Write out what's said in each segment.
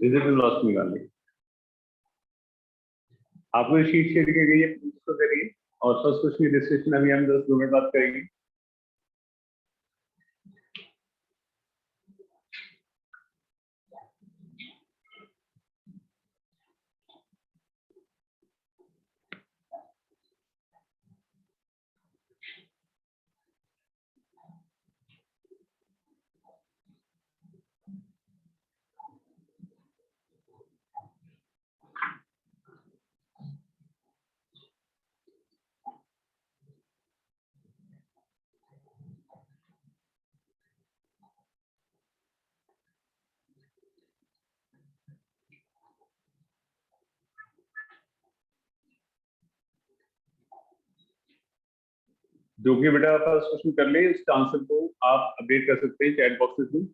Visible velocity निकालनी। आपको sheet share की गई है, उसको करिए। और फर्स्ट क्वेश्चन की डिस्कशन अभी हम 10 मिनट बात करेंगे। जो कि बेटा फर्स्ट क्वेश्चन कर ले, इसका आंसर को आप अपडेट कर सकते हैं चैट बॉक्स में।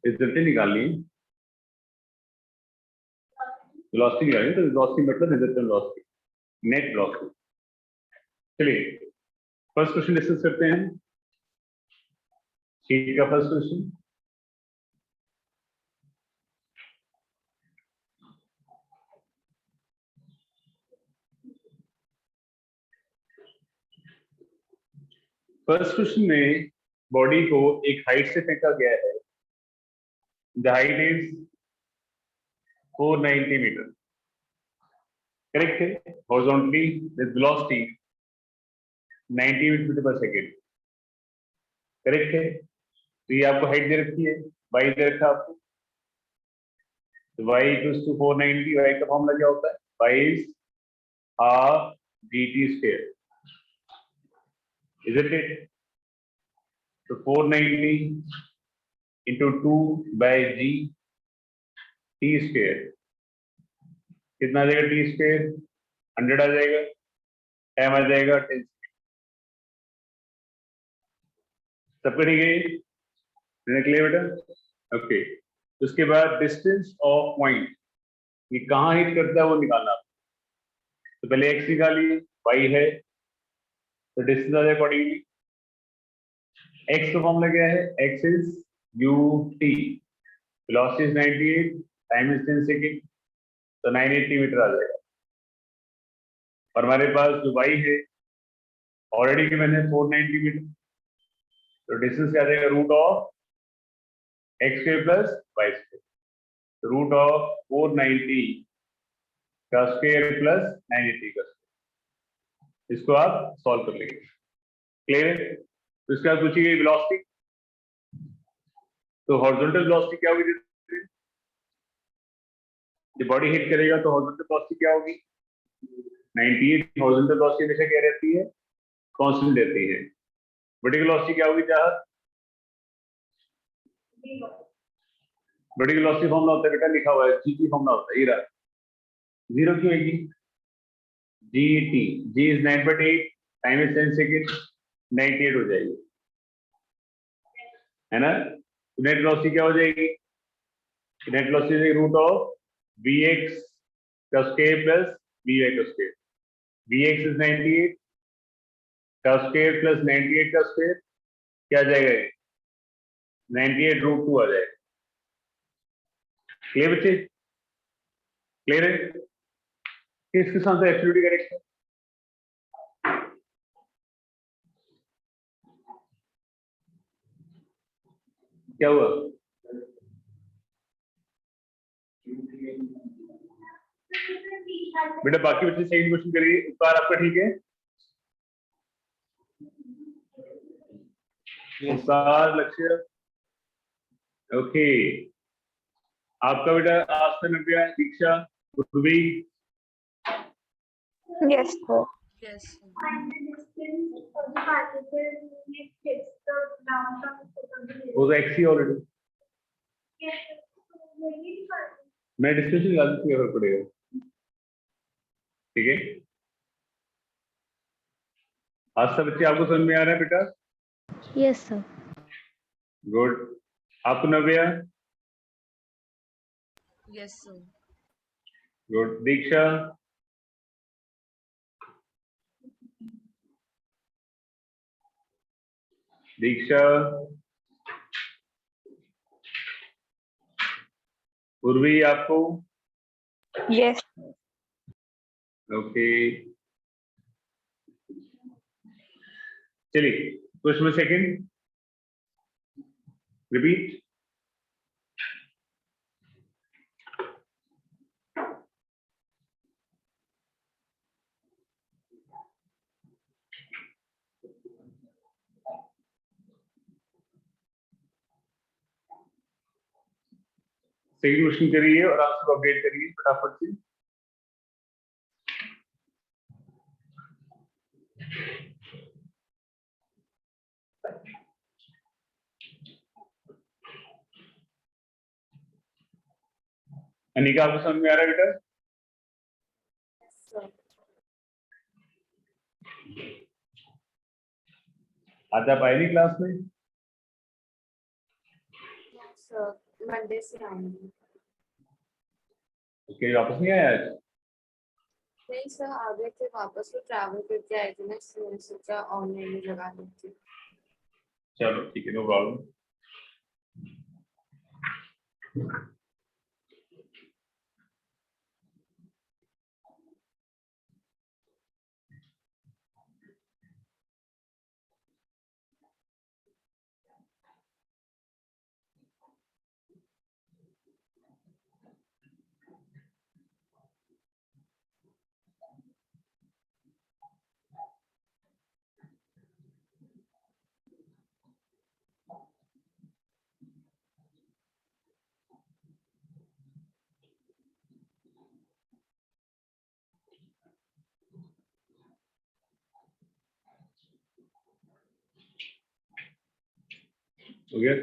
रिजल्ट निकालनी है, वेलोसिटी निकालनी है। तो वेलोसिटी मतलब रिजल्टेंट वेलोसिटी, नेट वेलोसिटी। चलिए फर्स्ट क्वेश्चन डिस्कस करते हैं। शीट का फर्स्ट क्वेश्चन। फर्स्ट क्वेश्चन में बॉडी को एक हाइट से फेंका गया है। The height is 490 meter, correct है। Horizontally with velocity 90 meter per second, correct है। तो ये आपको हाइट दे रखी है, वाई दे रखा है आपको। तो y इक्वल्स टू 490, y का फॉर्मूला क्या होता है? y is half gt square, isn't it? तो 490 into 2 by g t square, कितना आ जाएगा? t स्क्वायर 100 आ जाएगा, टाइम आ जाएगा 10। सबका ठीक है? क्लियर बेटा? ओके। उसके बाद डिस्टेंस ऑफ पॉइंट, ये कहाँ हिट करता है वो निकालना। तो पहले x निकालिए, y है तो डिस्टेंस आ जाए अकॉर्डिंगली। x का फॉर्मूला क्या है? x is ut, velocity is 98, time is 10 second, तो 980 मीटर आ जाएगा। और हमारे पास जो y है ऑलरेडी गिवन है 490 मीटर, तो डिस्टेंस क्या आ जाएगा? Root of x square plus y square, root of 490 का स्क्वायर प्लस 980 का स्क्वायर। इसको आप सॉल्व कर लेंगे, क्लियर है? तो इसके बाद पूछी गई वेलोसिटी। तो हॉरिजॉन्टल वेलोसिटी क्या होगी? जब बॉडी हिट करेगा तो हॉरिजॉन्टल वेलोसिटी क्या होगी? 98। हॉरिजॉन्टल वेलोसिटी हमेशा क्या रहती है? कांस्टेंट रहती है। वर्टिकल वेलोसिटी क्या होगी? जहां वर्टिकल वेलोसिटी फॉर्मूला होता है बेटा, लिखा हुआ है, जी फॉर्मूला होता है, ये रहा। जीरो क्यों आएगी? G t, g is 9/8, time is 10 second, 98 हो जाएगी, है ना? नेट वेलोसिटी क्या हो जाएगी? Net velocity root of v x का स्क्वायर प्लस वी वाई का स्क्वायर। वी एक्स इज 98 का स्क्वायर प्लस 98 का स्क्वायर, क्या आ जाएगा ये 98√2 आ जाएगा। क्लियर बच्चे, क्लियर है? इसके साथ एब्सोल्यूटली करेक्ट है। क्या हुआ? बेटा बाकी बच्चे सेकंड क्वेश्चन करिए। उपकार आपका ठीक है? उपकार लक्ष्य ओके। आपका बेटा आस्था नव्या दीक्षा गुरवी Yes, sir. Yes. Find the distance of the particle which hits the ground from the secondary. वो तो एक्स ही already. Yes, so very fun. मैं डिस्कशन निकाल दूंगा, फर्क पड़ेगा। ठीक है आस्था बच्चे आपको समझ में आ रहा है बेटा? Yes, sir. गुड। आपको नव्या? Yes, sir. गुड। दीक्षा? दीक्षा? उर्वी आपको? Yes. ओके चलिए question number second repeat. Second question करिए और आंसर को अपडेट करिए फटाफट से। अनिका आपको समझ में आ रहा है बेटा? आज आप आए नहीं क्लास में? सर मंडे से आएंगे। ओके वापस नहीं आया आज? नहीं सर आ गए थे वापस, तो ट्रैवल करके आए थे ना, इसलिए सोचा ऑनलाइन ही लगा लेती हूँ। चलो ठीक है नो प्रॉब्लम। हो गया?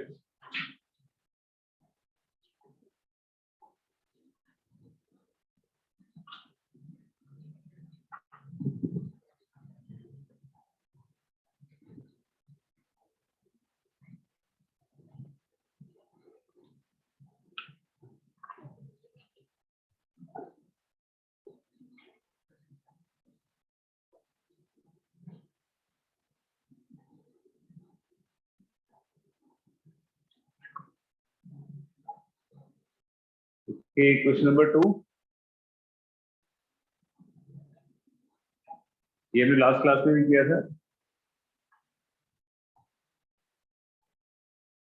क्वेश्चन नंबर 2 ये हमने लास्ट क्लास में भी किया था।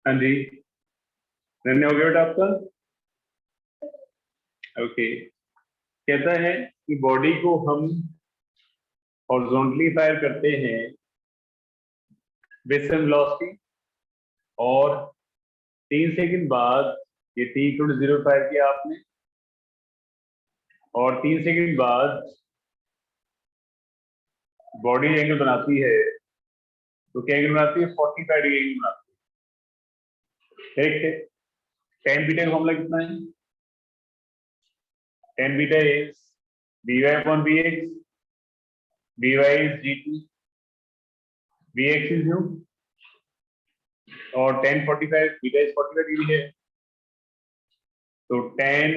हाँ जी धन्य हो गया बेटा आपका। ओके कहता है कि बॉडी को हम हॉरिजॉन्टली फायर करते हैं विद सम वेलोसिटी और 3 सेकंड बाद ये t=0 फायर किया आपने और 3 सेकंड बाद बॉडी एंगल बनाती है तो क्या एंगल बनाती है 45 डिग्री एंगल बनाती है। ठीक है tan बीटा का फॉर्मूला कितना है? tan beta is by/bx, by is gt, bx is u और tan 45 बीटा इज 45 डिग्री है तो tan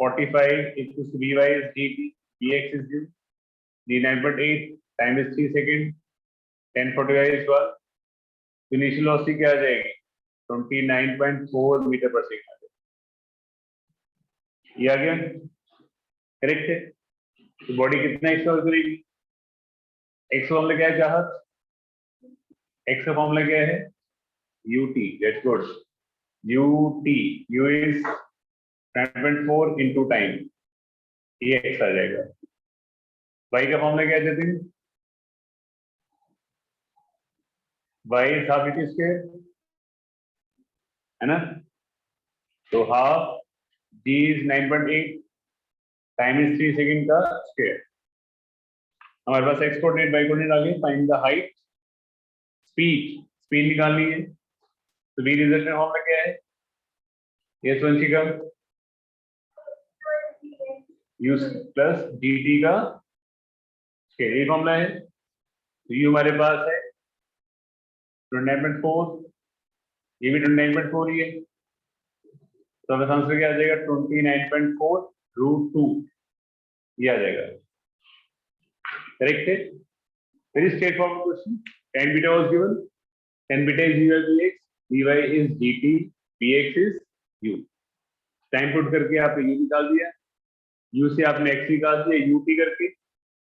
45 equals to by is gt, bx is u, d 9.8 time is 3 seconds, tan 45 is 1, तो initial velocity क्या आ जाएगी 29.4 metre पर second आ जाएगी। ये आ गया, करेक्ट है। तो बॉडी कितना एक्सप्लोर करेगी, एक्स फॉर्मूला क्या है चाहत, एक्स का फॉर्मूला क्या है ut, that's good, ut, u is 9.4 into time, ये एक्स आ जाएगा। y का फॉर्मूला क्या है Jatin, y is half dt square, है ना, तो half g is 9.8, time is 3 second का स्क्वायर। हमारे पास एक्स कोऑर्डिनेट वाई कोऑर्डिनेट आ गए, फाइंड द हाइट, स्पीड निकालनी है, तो बी रिजल्ट में फॉर्मूला क्या है, yes Vanshika, u plus dt का स्क्वायर, ये फॉर्मूला है। तो u हमारे पास है 29.4, ये भी 29.4 ही है, तो हमारा आंसर क्या आ जाएगा 29.4 रूट 2, ये आ जाएगा, करेक्ट है। Very straight forward question, tan beta was given, tan beta is u by dx, dy is dt, bx is u, time put करके आपने u निकाल दिया, u से आपने x निकाल दिया ut करके,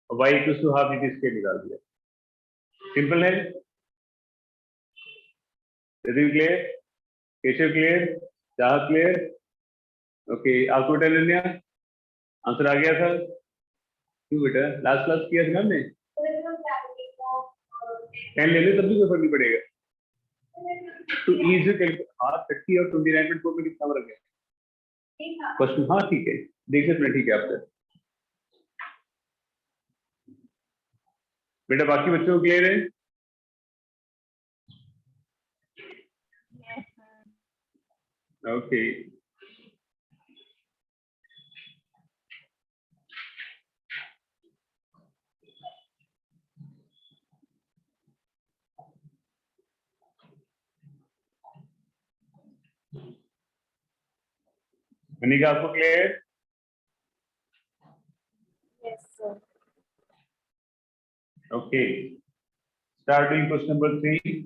और y equal to half dt square निकाल दिया, सिंपल है। इज क्लियर, केशव क्लियर, चाह क्लियर, ओके। आपको बेटा लेने आंसर आ गया था, क्यों बेटा लास्ट क्लास किया था ना हमने, 10 ले ले तब भी कोई फर्क नहीं पड़ेगा। तो इज हाँ 30 और 29.4 में कितना फर्क है क्वेश्चन, हाँ ठीक है, देख सकते हैं, ठीक है आपसे बेटा, बाकी बच्चों को क्लियर है, ओके। मनीका आपको clear, Yes, sir. Okay. Start doing question number 3।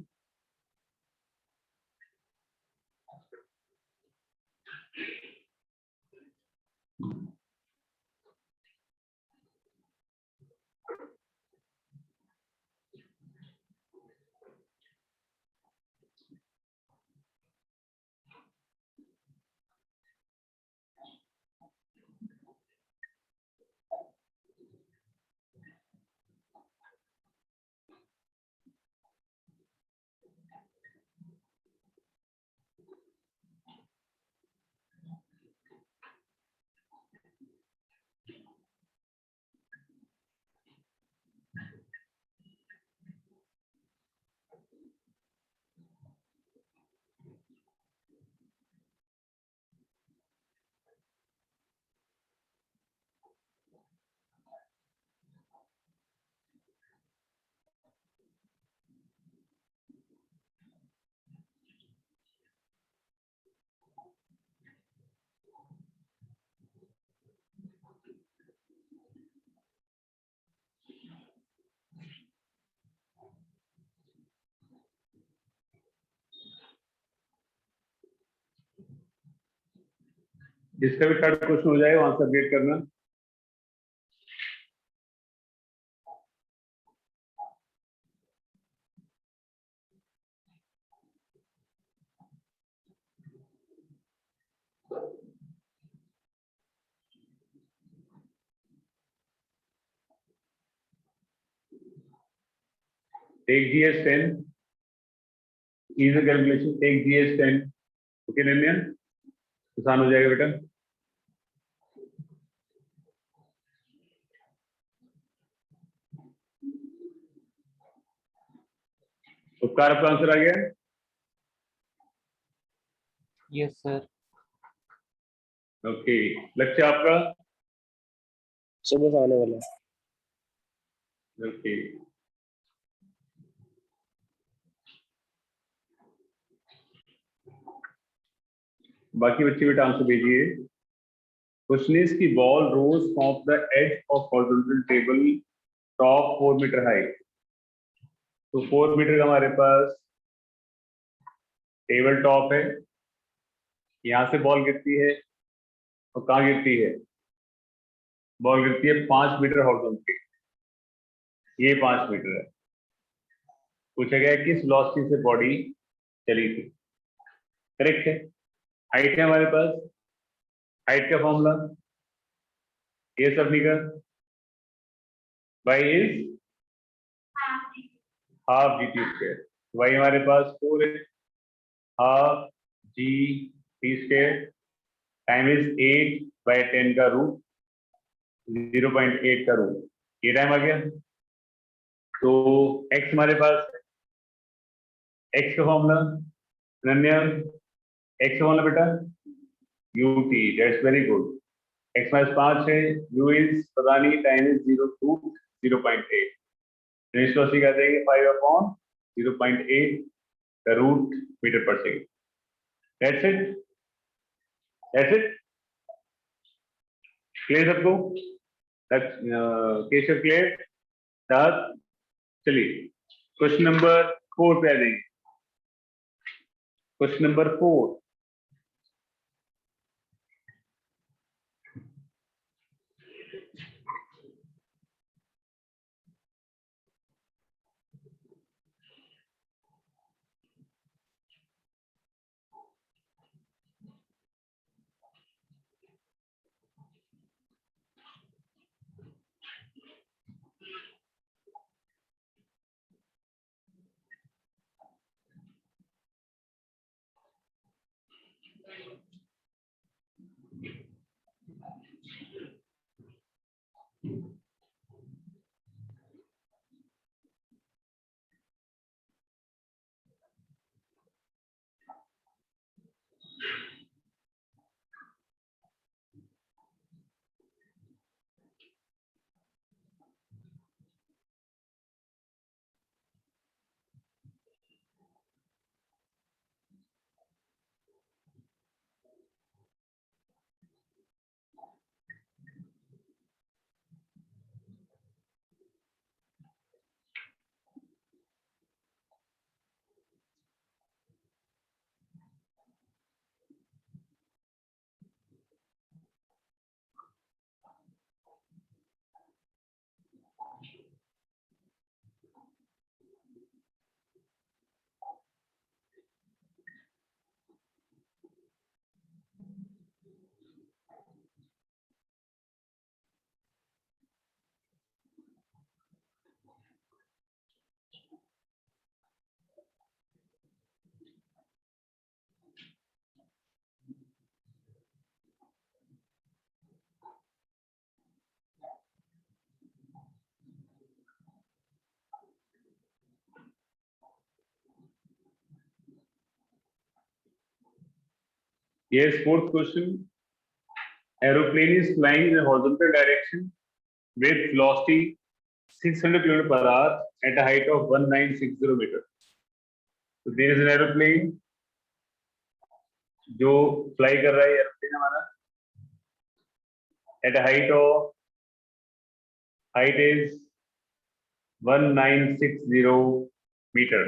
जिसका भी थर्ड क्वेश्चन हो जाए वहां से अपडेट करना। Take GS 10, easy calculation, take GS 10, okay Nanya, आसान हो जाएगा बेटा। उपकार आपका आंसर आ गया, यस सर। ओके। लक्ष्य आपका, सुबह आने वाला है। ओके। बाकी बच्चे बेटा आंसर भेजिए। क्वेश्चन इज की ball rose from the edge of horizontal table top 4 meter height, तो 4 मीटर का हमारे पास टेबल टॉप है, यहाँ से बॉल गिरती है और कहाँ गिरती है? बॉल गिरती है 5 मीटर हॉरिजॉन्टली, ये 5 मीटर है। पूछा गया है किस वेलोसिटी से बॉडी चली थी। करेक्ट है। हाइट है हमारे पास, हाइट का फॉर्मूला ये सब निकल y is half G T square. y हमारे पास 4 है, half G T square time is 8/10 का रूट 0.8 का रूट, ये टाइम आ गया। तो x हमारे पास है, x का फॉर्मूला अनन्या, x का फॉर्मूला बेटा ut, that's very good. x minus 5 है, u इज पता नहीं, time is 0 to 0.8, finish lossy कहते हैं 5/0.8 का root metre per second. That's it, that's it. Clear सबको? केशव क्लियर? चलिए क्वेश्चन नंबर 4 पे आ जाएंगे। Question number 4, yes, fourth question. Aeroplane is flying in a horizontal direction with velocity 600 km per hour at a height of 1960 meter. So there is an aeroplane जो fly कर रहा है, aeroplane हमारा at a height is 1960 meter.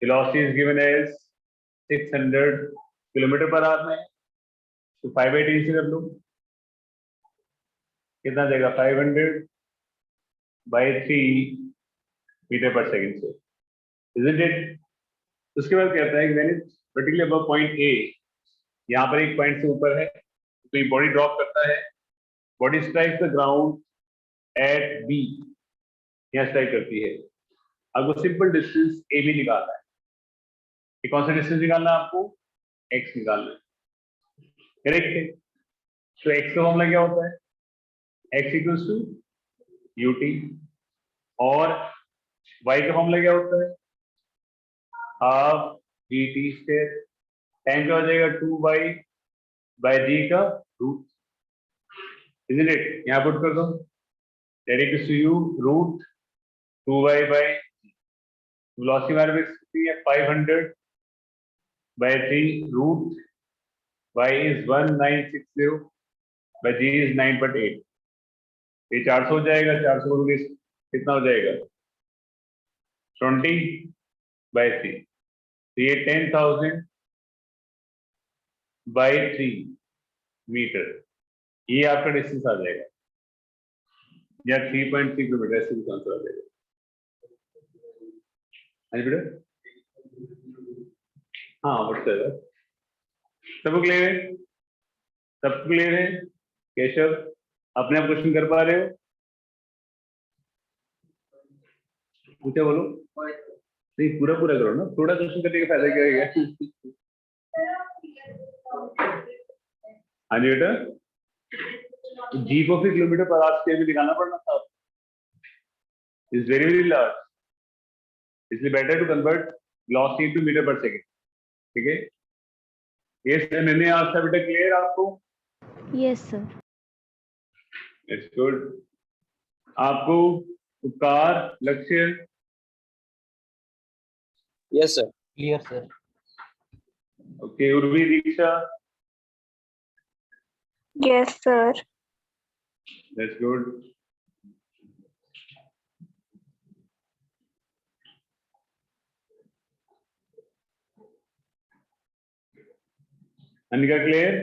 Velocity is given as 600 kilometre per hour में, तो 5/3 से कर लो, कितना देगा? 500/3 मीटर पर सेकेंड से, isn't it? उसके बाद कहता है कि when it's particularly above point A, यहाँ पर एक पॉइंट से ऊपर है तो ये बॉडी ड्रॉप करता है, body strike the ground eight B, यहाँ स्ट्राइक करती है। आपको सिंपल डिस्टेंस AB निकालना है। ये कौन सा डिस्टेंस निकालना है आपको? X निकालना है। करेक्ट है। तो X का फॉर्मूला क्या होता है? X इक्वल्स टू UT, और Y का फॉर्मूला क्या होता है? हाफ GT स्क्वायर, टाइम क्या हो जाएगा? 2y/g का रूट, isn't it? यहाँ पुट कर दो, that equals to u root 2y/g। Velocity हमारे पास कितनी है? 500/3 root y is 1960 by g is 9/8। ये 400 हो जाएगा, 400 को कितना हो जाएगा? 20/3। तो ये 10,000 बाई 3 मीटर, ये आपका डिस्टेंस आ जाएगा, या 3.3 किलोमीटर, ऐसे भी आंसर आ जाएगा। हाँ जी बेटा, हाँ व्हाट्सएप सबको क्लियर है? सबको क्लियर है? केशव, अपने आप क्वेश्चन कर पा रहे हो? पूछे बोलो, नहीं पूरा पूरा करो ना, थोड़ा क्वेश्चन करने का फायदा क्या है? हाँ जी बेटा, जी को फिर किलोमीटर पर आवर से भी निकालना पड़ना था, इज वेरी वेरी लार्ज, इसलिए better to convert velocity to meter per second. ठीक है, ये मैंने आज था बेटा, क्लियर आपको? Yes, sir. It's good. आपको उपकार, लक्ष्य, Yes, sir. Clear, sir. Okay, Urvi, Diksha, Yes, sir. That's good. Anika clear?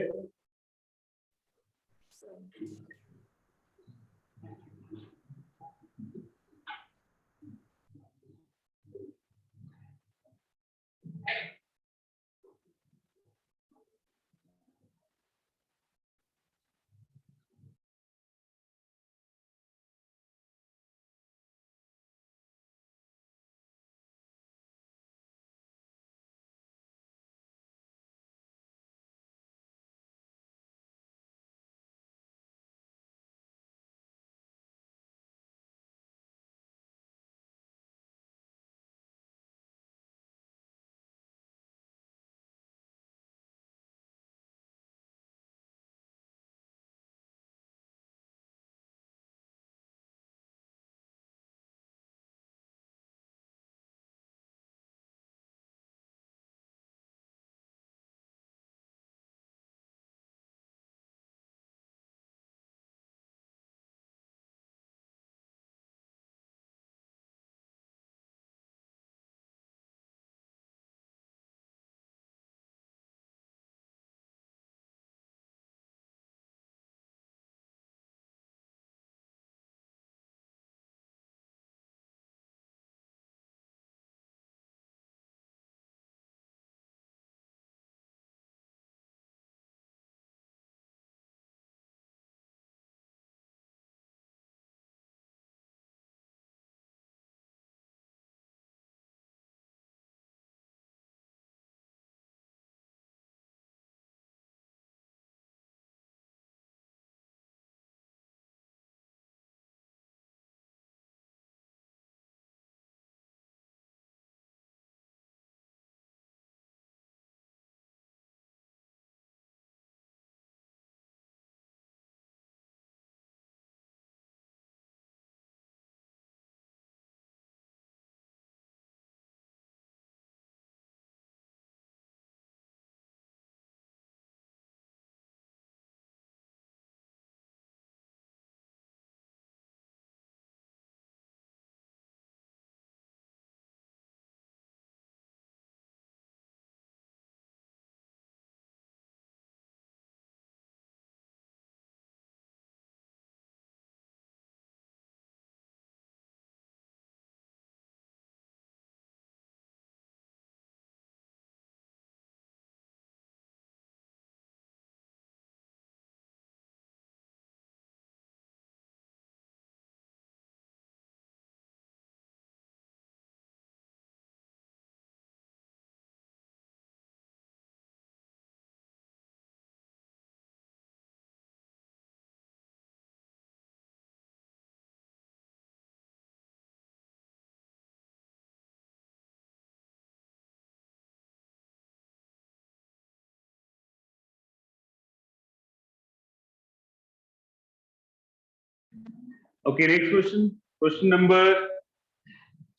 Okay, next question. Question number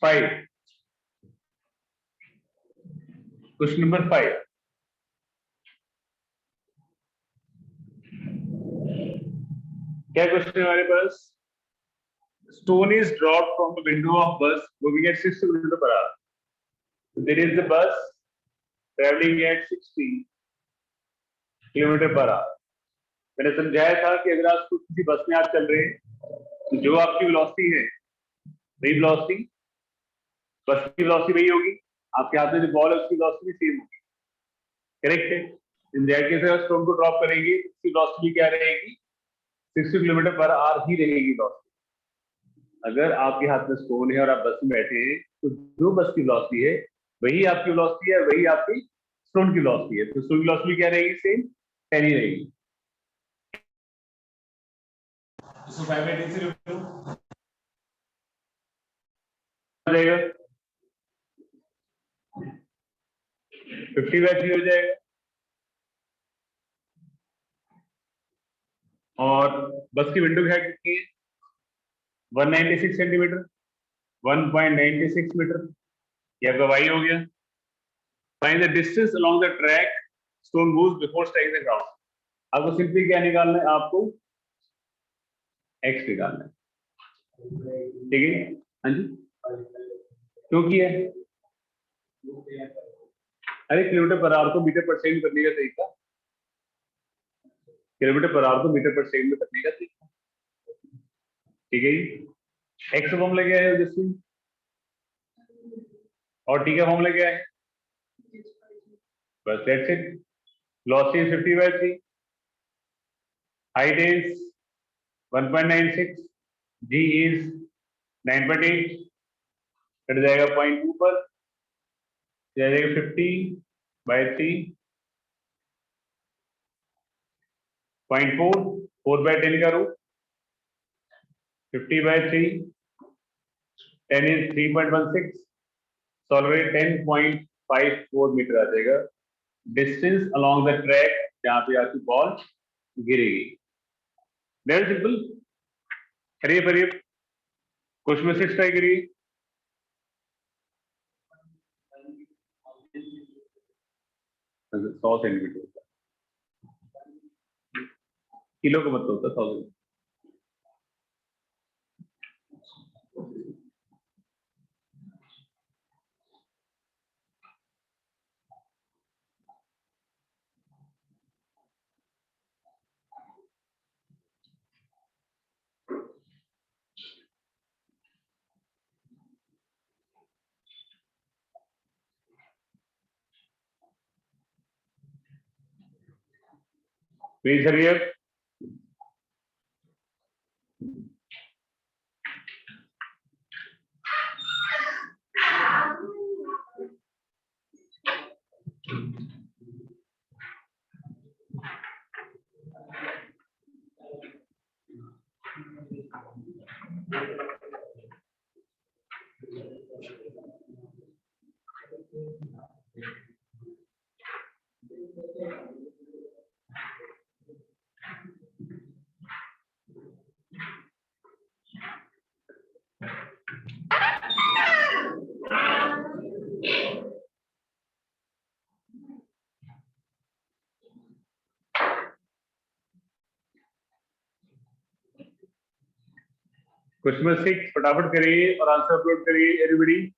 5. Question number 5. क्या क्वेश्चन है हमारे पास? Stone is dropped from the window of bus moving at 60 km per hour. There is the bus travelling at 60 kilometre per hour. मैंने समझाया था कि अगर आप किसी बस में आप चल रहे हैं तो जो आपकी वेलोसिटी है वही वेलोसिटी, बस की वेलोसिटी वही होगी, आपके हाथ में जो बॉल है उसकी वेलोसिटी भी सेम होगी। करेक्ट है। इन दैट केस अगर स्टोन को ड्रॉप करेंगे उसकी वेलोसिटी क्या रहेगी, 60 किलोमीटर पर आवर ही रहेगी वेलोसिटी। अगर आपके हाथ में स्टोन है और आप बस में बैठे हैं तो जो बस की वेलोसिटी है वही आपकी वेलोसिटी है, वही आपकी स्टोन की वेलोसिटी है। तो स्टोन की वेलोसिटी क्या रहेगी, सेम 10 ही रहेगी। इसको 5/10 से लिख लो, हो जाएगा 50/3 हो जाएगा। और बस की विंडो की हाइट कितनी है, 196 सेंटीमीटर, 1.96 मीटर, ये आपका वाई हो गया। Find the distance along the track stone moves before striking the ground. आपको सिंपली क्या निकालना है, आपको एक्स निकालना है। ठीक है, हाँ जी, क्यों किया है? अरे किलोमीटर पर आवर को मीटर पर सेकंड करने का तरीका, किलोमीटर पर आवर को मीटर पर सेकंड में करने का तरीका। ठीक है जी। एक्स का फॉर्मूला क्या है ओजस्वी, और टी का फॉर्मूला क्या है? बस that's it. Velocity is 50/3, height is 1.96, g is 9.8, cut जाएगा 0.2 पर, जाएगा 50/3, 0.4, 4/10 का रूट, 50/3, 10 is 3.16, सॉल्व 10.54 मीटर आ जाएगा डिस्टेंस अलोंग द ट्रैक जहां पे आपकी बॉल गिरेगी। Very simple. करिए करिए, क्वेश्चन में 6 ट्राई करिए। अच्छा, 100 सेंटीमीटर किलो का मतलब होता है 1000। Please hurry up. Question number 6 फटाफट करिए और आंसर अपलोड करिए एवरीबॉडी।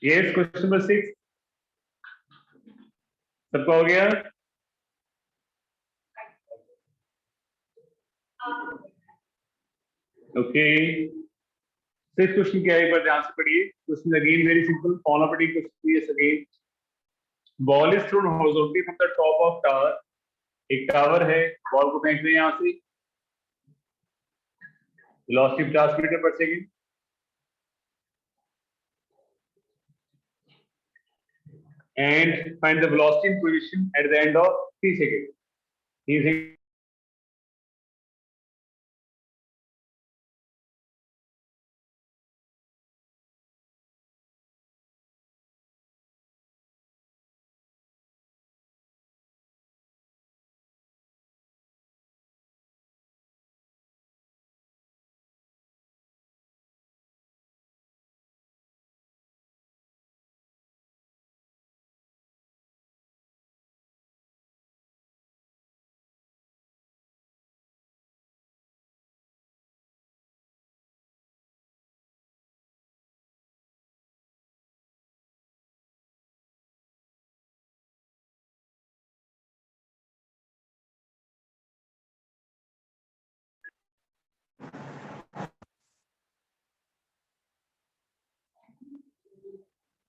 यस, क्वेश्चन नंबर 6 सबका हो गया? ओके, सिक्स क्वेश्चन क्या है, एक बार ध्यान से पढ़िए। क्वेश्चन अगेन वेरी सिंपल, फॉलोमेटिक question is again, ball is thrown horizontally from the top of tower. एक टावर है, बॉल को फेंक रहे हैं यहां से, velocity 50 meter per second, and find the velocity in position at the end of 3 seconds. 3 seconds.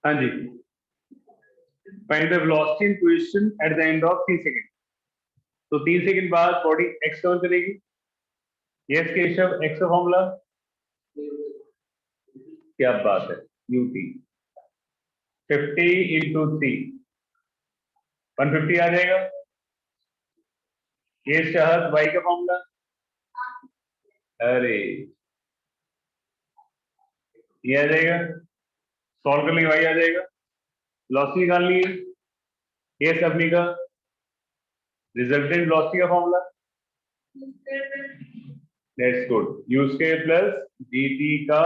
हाँ जी, find the velocity in position at the end of 3 seconds. तो 3 सेकंड बाद बॉडी एक्स कवर करेगी। यस केशव, एक्स का formula क्या बात है, UT 50 into 3 150 आ जाएगा। ये शहद, वाई का फॉर्मूला, अरे ये आ जाएगा, सॉल्व करने के वाई आ जाएगा, वेलोसिटी निकाल लिए। ये सबनी का रिजल्टेंट वेलोसिटी का formula, that's good, you square plus GT का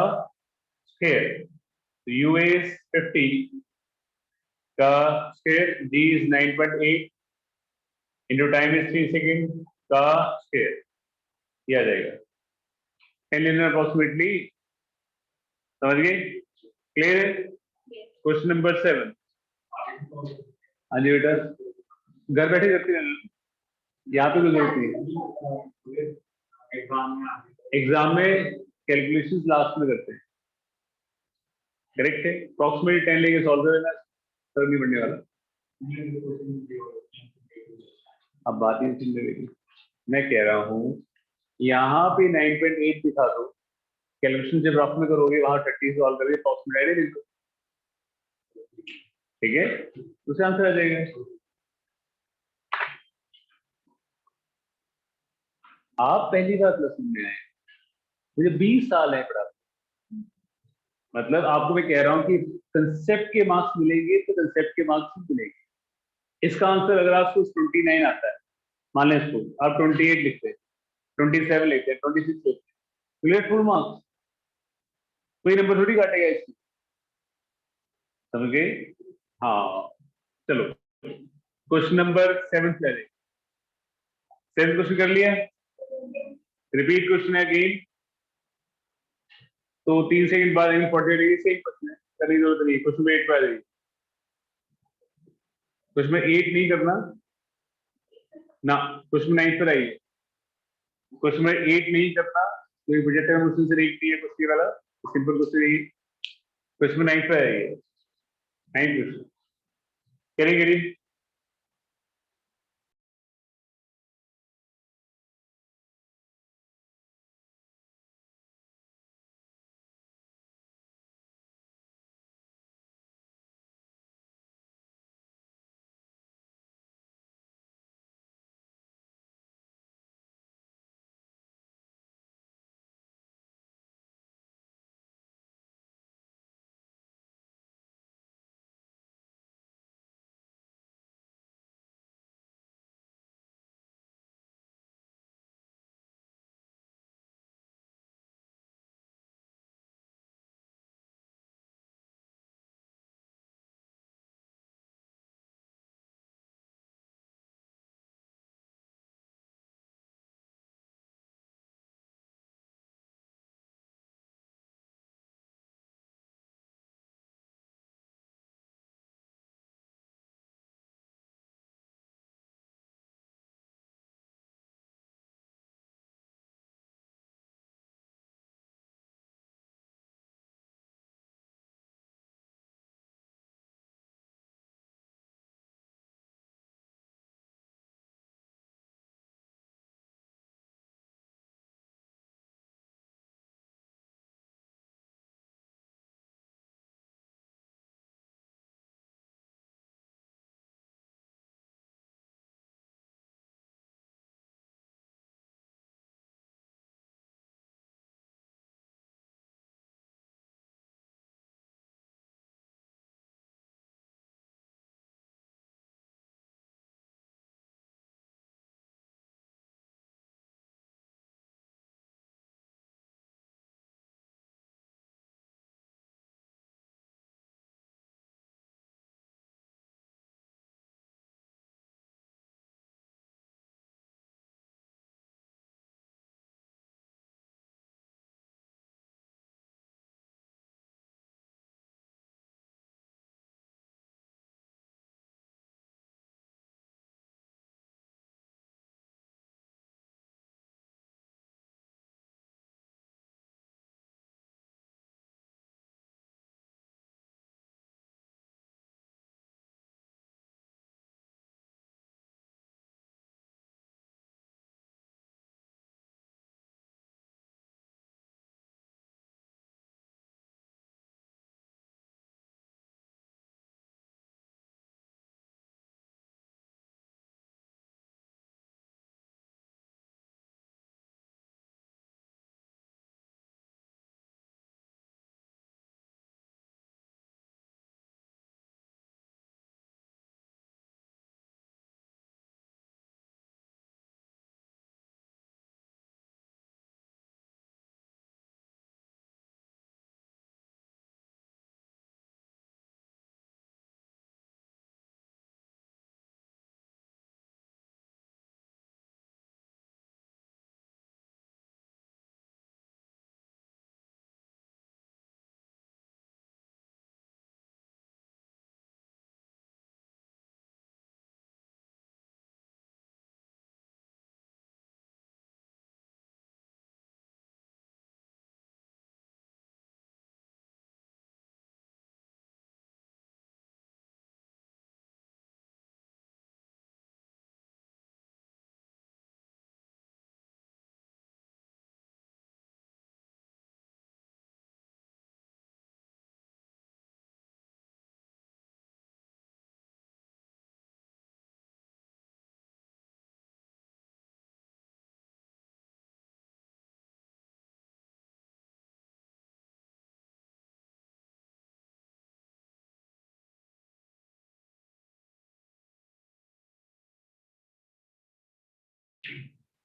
स्क्वायर, तो यू इज 50 का square, D is 9.8 into time is 3 second का स्क्वायर, ये आ जाएगा 10 लिनर अप्रोक्सीमेटली। समझ गए? क्लियर है? Question number 7। हाँ जी बेटा, घर बैठे करते हैं, यहाँ पे कोई जरूरत नहीं है, एग्जाम में कैलकुलेशंस लास्ट में करते हैं। करेक्ट है, अप्रोक्सीमेटली 10 लेके सॉल्व कर देना, सर नहीं बनने वाला। अब बात ही सुन लेगी, मैं कह रहा हूँ यहाँ पे 9.8 दिखा दो, कैलकुलेशन जब रफ में करोगे वहां 30 सॉल्व करके अप्रोक्सीमेट आइडिया दो, ठीक है, उसे आंसर आ जाएगा। आप पहली बार प्लस में आए, मुझे 20 साल है पढ़ा, मतलब आपको मैं कह रहा हूँ कि कंसेप्ट के मार्क्स मिलेंगे तो कंसेप्ट के मार्क्स ही मिलेंगे। इसका आंसर अगर आपको 29 आता है, मान लें इसको आप 28 लिखते हैं, 27 लिखते हैं, 26 लिखते हैं, तो ये फुल मार्क्स, कोई नंबर थोड़ी काटेगा इसको, समझ गए? हाँ चलो, क्वेश्चन नंबर 7 पहले, 7 क्वेश्चन कर लिया, रिपीट क्वेश्चन है अगेन, तो 3 सेकंड बाद 40 डिग्री सेम क्वेश्चन है, करने की जरूरत नहीं। क्वेश्चन में 8 पे आ जाएगी, क्वेश्चन में 8 नहीं करना ना, क्वेश्चन 9 पर आइए, क्वेश्चन में 8 नहीं करना, कोई बजट है मुझसे से नहीं है क्वेश्चन वाला, सिंपल क्वेश्चन यही, क्वेश्चन में 9 पे आइए, 9 क्वेश्चन करेंगे।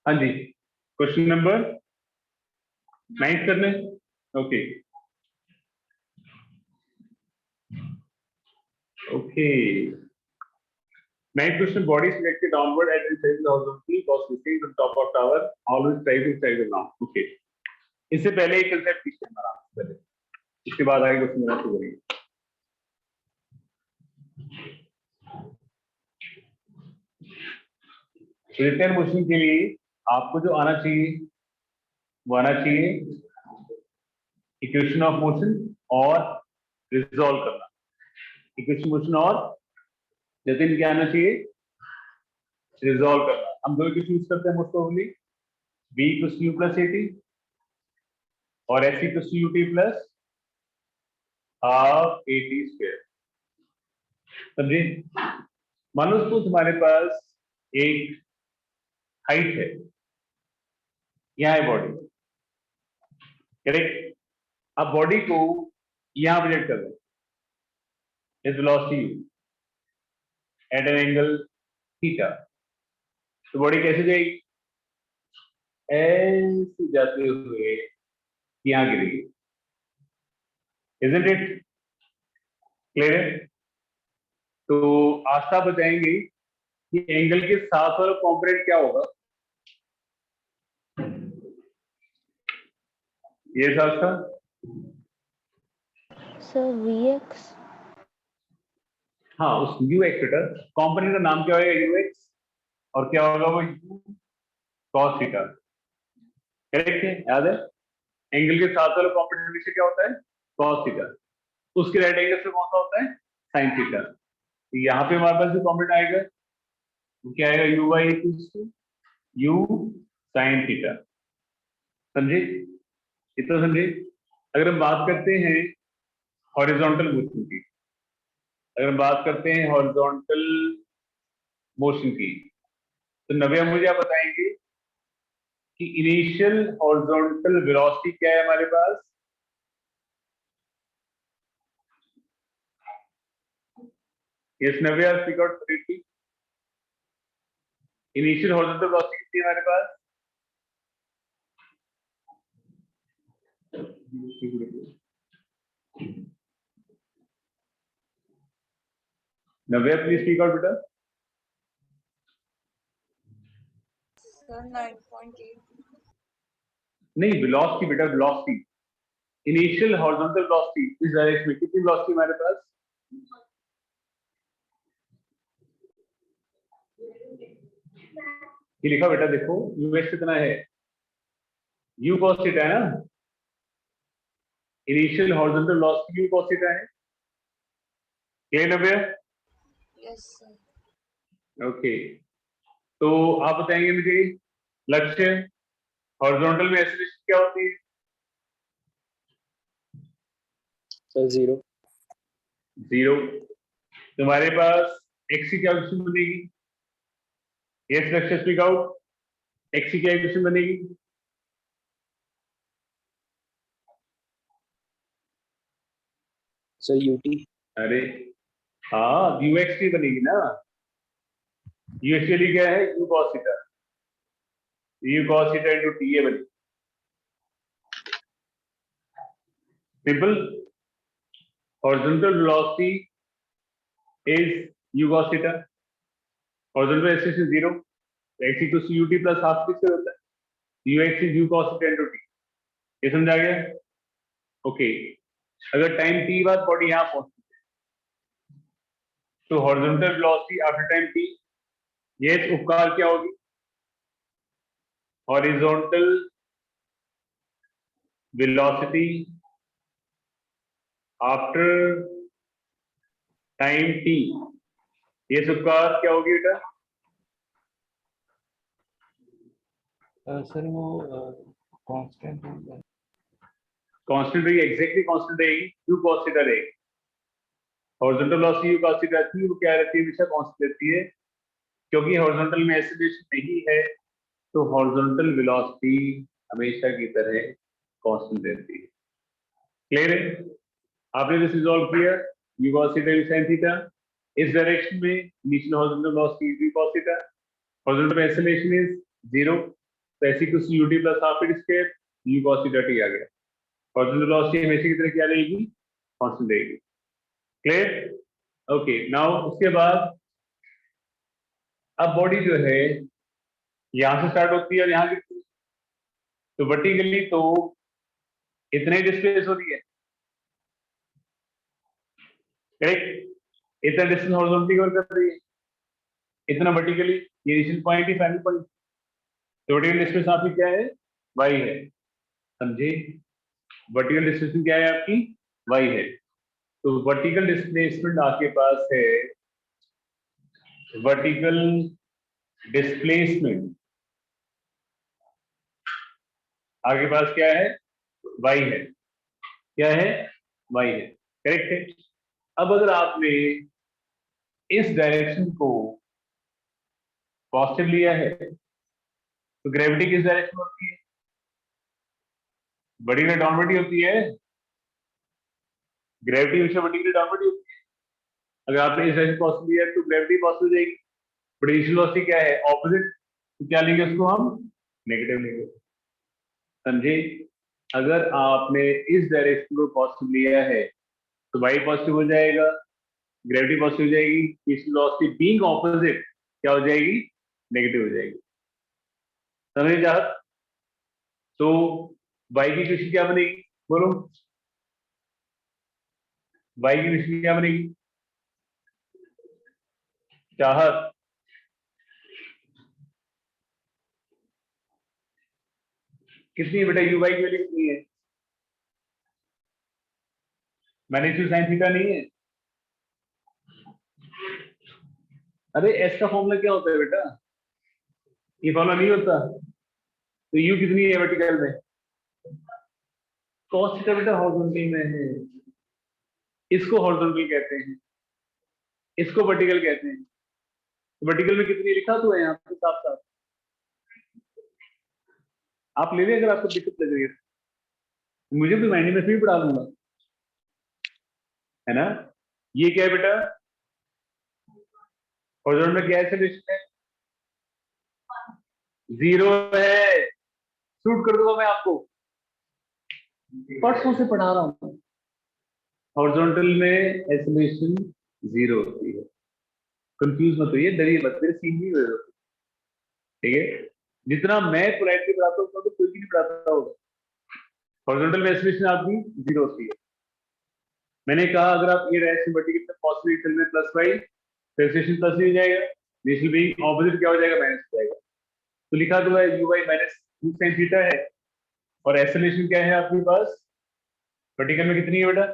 हाँ जी, क्वेश्चन नंबर 9 करने। Okay okay, 9th question, body is directed downward at the side horizontally cause lifting on top of tower always try to side the ground. Okay, इससे पहले एक कंसेप्ट पीछे हमारा पहले, इसके बाद आगे क्वेश्चन मेरा शुरू करेंगे। रिटर्न मोशन के लिए आपको जो आना चाहिए वो आना चाहिए इक्वेशन ऑफ मोशन और रिजॉल्व करना। इक्वेशन मोशन और जतिन क्या आना चाहिए, रिजॉल्व करना। हम दो इक्वेशन यूज करते हैं most probably, v + u + at और s + ut + हाफ at²। समझे? मान लो तो तुम्हारे पास एक हाइट है, यहाँ है बॉडी, करेक्ट। अब बॉडी को यहां प्रोजेक्ट कर रहे हैं, इस velocity at an angle theta, तो बॉडी कैसे जाएगी, ऐसे जाते हुए यहां गिरेगी। इजंट इट क्लियर है? तो आस्था बताएंगे कि एंगल के साथ वाला कॉम्पोनेंट क्या होगा। ये आस्था, सर Vx। हाँ, उस यू एक्स बेटा कॉम्पोनेंट का नाम क्या होगा, यू एक्स, और क्या होगा वो यू कॉस थीटा। करेक्ट है, याद है? एंगल के साथ वाला कॉम्पोनेंट हमेशा क्या होता है, कॉस थीटा। उसके राइट एंगल से कौन सा होता है, साइन थीटा। तो यहाँ पे हमारे पास जो कॉम्पोनेंट आएगा वो क्या आएगा, you by you sine theta. समझे? इतना समझे? अगर हम बात करते हैं हॉरिजॉन्टल मोशन की, अगर हम बात करते हैं हॉरिजॉन्टल मोशन की, तो नव्या मुझे आप बताएंगे कि इनिशियल हॉरिजॉन्टल वेलोसिटी क्या है हमारे पास। Yes Navya, speak out correctly. Initial horizontal velocity कितनी है हमारे पास? नव्या प्लीज स्पीक आउट बेटा। सर 9.8। नहीं, वेलोसिटी बेटा, वेलोसिटी। इनिशियल हॉरिजॉन्टल वेलोसिटी इस डायरेक्शन में कितनी वेलोसिटी हमारे पास? ये लिखा बेटा, देखो यूएस कितना है, यू कॉस थीटा है ना। Initial horizontal velocity u cos theta है। Clear Navya? Yes sir. Okay, तो आप बताएंगे मुझे लक्ष्य हॉरिजॉन्टल में एक्सेलरेशन क्या होती है? सर 0। जीरो। तुम्हारे पास एक्स की क्या इक्वेशन बनेगी? यस लक्ष्य, स्पीक आउट। एक्स की क्या इक्वेशन बनेगी? Sir ut। अरे हाँ, यू एक्स की बनेगी ना। यू एक्चुअली क्या है, u cos theta, u cos theta into t a बनेगी। Simple. Horizontal velocity is u cos theta, horizontal acceleration 0, x equals to ut plus half किससे होता है, u x is u cos theta into t. ये समझा गया? Okay, अगर time t बाद body यहां पहुंचती है तो horizontal velocity after time t, ये उपकार क्या होगी, horizontal velocity after time t, ये उपकार क्या होगी बेटा? सर वो कांस्टेंट होगा। कांस्टेंट रहेगी, एग्जैक्टली कांस्टेंट रहेगी, यू कॉस थीटा रहेगी। Horizontal velocity u cos theta रहती है, वो क्या रहती है, हमेशा कांस्टेंट रहती है, क्योंकि हॉरिजॉन्टल में एक्सेलरेशन नहीं है, तो हॉरिजॉन्टल वेलोसिटी हमेशा की तरह कांस्टेंट रहती है। क्लियर है? आपने दिस रिजॉल्व किया, you cos theta you sine theta. इस डायरेक्शन में initial horizontal velocity u cos theta, horizontal acceleration is 0, तो ऐसी कुछ ut plus half at square u cos theta t आ गया। हॉरिजॉन्टल वेलोसिटी हमेशा की तरह क्या रहेगी, कांस्टेंट रहेगी। क्लियर? ओके, नाउ उसके बाद अब बॉडी जो है यहां से स्टार्ट होती है और यहां गिरती है, तो वर्टिकली तो इतने डिस्प्लेस हो रही है, करेक्ट? इतना डिस्टेंस हॉरिजॉन्टली कवर कर रही है, इतना वर्टिकली, ये इनिशियल पॉइंट ही फाइनल पॉइंट, तो वर्टिकल डिस्प्लेस आपकी क्या है, y है, समझे? वर्टिकल डिस्प्लेसमेंट क्या है आपकी, y है। तो वर्टिकल डिस्प्लेसमेंट आपके पास है, वर्टिकल डिस्प्लेसमेंट आपके पास क्या है, y है, क्या है, y है, करेक्ट है। अब अगर आपने इस डायरेक्शन को पॉजिटिव लिया है, तो ग्रेविटी किस डायरेक्शन में होती है, वर्टिकल डाउनवर्ड ही होती है, ग्रेविटी हमेशा वर्टिकल डाउनवर्ड ही होती है। अगर आपने इस डायरेक्शन पॉजिटिव लिया तो ग्रेविटी पॉजिटिव हो जाएगी, बट इनिशियल वेलोसिटी क्या है, ऑपोजिट, तो क्या लेंगे उसको हम, नेगेटिव लेंगे, समझे? अगर आपने इस डायरेक्शन को पॉजिटिव लिया है तो y पॉजिटिव हो जाएगा, ग्रेविटी पॉजिटिव हो जाएगी, इनिशियल वेलोसिटी बीइंग ऑपोजिट क्या हो जाएगी, नेगेटिव हो जाएगी, समझे चाहत? तो y की इक्वेशन क्या बनेगी, बोलो, y की इक्वेशन क्या बनेगी चाहत? कितनी है बेटा, u y की वैल्यू कितनी है, मैग्नीट्यूड साइन थीटा नहीं है? अरे s का फॉर्मूला क्या होता है बेटा, ये फॉर्मूला नहीं होता, तो u कितनी है वर्टिकल में, cos थीटा बेटा हॉरिजॉन्टल में है, इसको हॉरिजॉन्टल कहते हैं, इसको वर्टिकल कहते हैं। तो वर्टिकल में कितनी लिखा तो है यहाँ पे साफ साफ, आप ले लें अगर आपको दिक्कत लग रही है, मुझे भी महीने में फिर पढ़ा लूंगा, है ना? ये क्या है बेटा, हॉरिजॉन्टल में क्या एक्सेलरेशन है, 0 है, शूट कर दूंगा मैं आपको, परसों से पढ़ा रहा हूँ। हॉरिजॉन्टल में एक्सेलरेशन 0 होती है, कंफ्यूज मत होइए, डरिए मत, मेरे सीन नहीं हुए, ठीक है? जितना मैं पोलैरिटी पढ़ाता हूँ तो कोई भी नहीं पढ़ाता होगा। हॉरिजॉन्टल में एक्सेलरेशन आपकी 0 होती है। मैंने कहा अगर आप ये डायरेक्शन वर्टिकल में पॉजिटिव में प्लस y, तो एक्सेलरेशन प्लस ही हो जाएगा, इनिशियल भी ऑपोजिट क्या हो जाएगा, माइनस हो जाएगा, तो लिखा तो है u y minus u sin theta है, और एक्सेलरेशन क्या है आपके पास, वर्टिकल में कितनी है बेटा,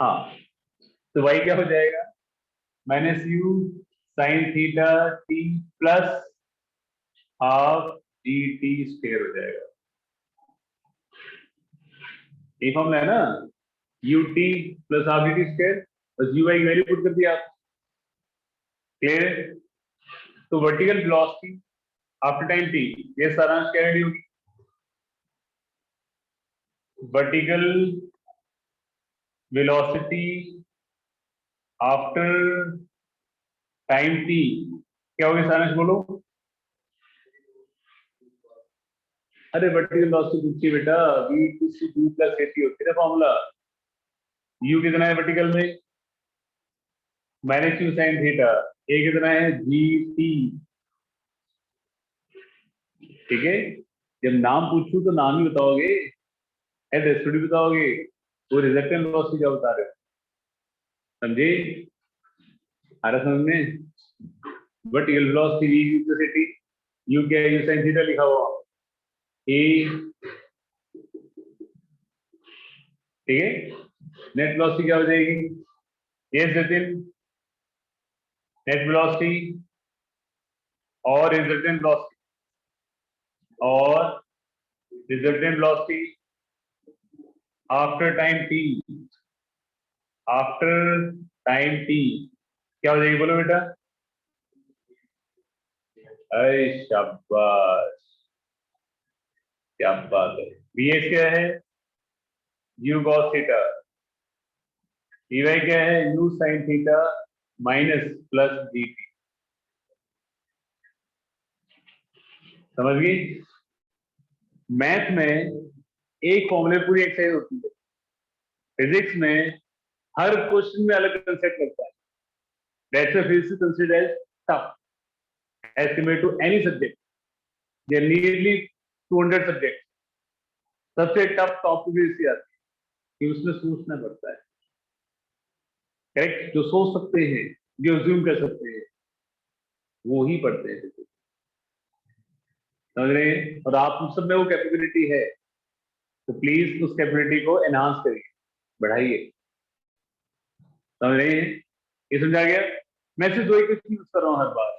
हाँ, तो y क्या हो जाएगा, minus u sin theta t plus half G T square हो जाएगा, ये फॉर्मूला है ना, ut plus half G T square, बस u की वैल्यू पुट कर दिया आप, क्लियर? तो vertical velocity after time t, ये सारांश क्या वैल्यू होगी, vertical velocity after time t क्या होगी, सारांश बोलो। अरे वर्टिकल वेलोसिटी पूछिए बेटा, v equals to 2 plus at होती है ना फॉर्मूला, u कितना है वर्टिकल में, minus u sin theta, a कितना है जी टी, ठीक है? जब नाम पूछूं तो नाम ही बताओगे, एड्रेस थोड़ी बताओगे, वो रिजल्टेंट वेलोसिटी क्या बता रहे हो, समझे? आ रहा समझ में? Vertical velocity v equals to u क्या है, u sin थीटा लिखा हुआ a, ठीक है? नेट वेलोसिटी क्या हो जाएगी, yes जतिन, नेट वेलोसिटी और रिजल्टेंट वेलोसिटी, और resultant velocity after time t, after time t क्या हो जाएगी, बोलो बेटा, अरे शाबाश, क्या बात है। bs क्या है, u cos थीटा, ey क्या है, u sin theta minus plus dt। समझ गई? मैथ में एक फॉर्मूले पूरी एक्सरसाइज होती है, फिजिक्स में हर क्वेश्चन में अलग कंसेप्ट लगता है। That's why physics is considered as tough as compare to any subject. There nearly 200 subject. सबसे टफ टॉपिक फिजिक्स आती है कि उसमें सोचना पड़ता है। करेक्ट? जो सोच सकते हैं, जो अज्यूम कर सकते हैं, वो ही पढ़ते हैं। समझ रहे हैं? और आप सब में वो कैपेबिलिटी है, तो प्लीज उस कैपेबिलिटी को एनहांस करिए, बढ़ाइए। समझ रहे हैं? ये समझा गया? मैं सिर्फ दो ही क्वेश्चन यूज कर रहा हूँ हर बार।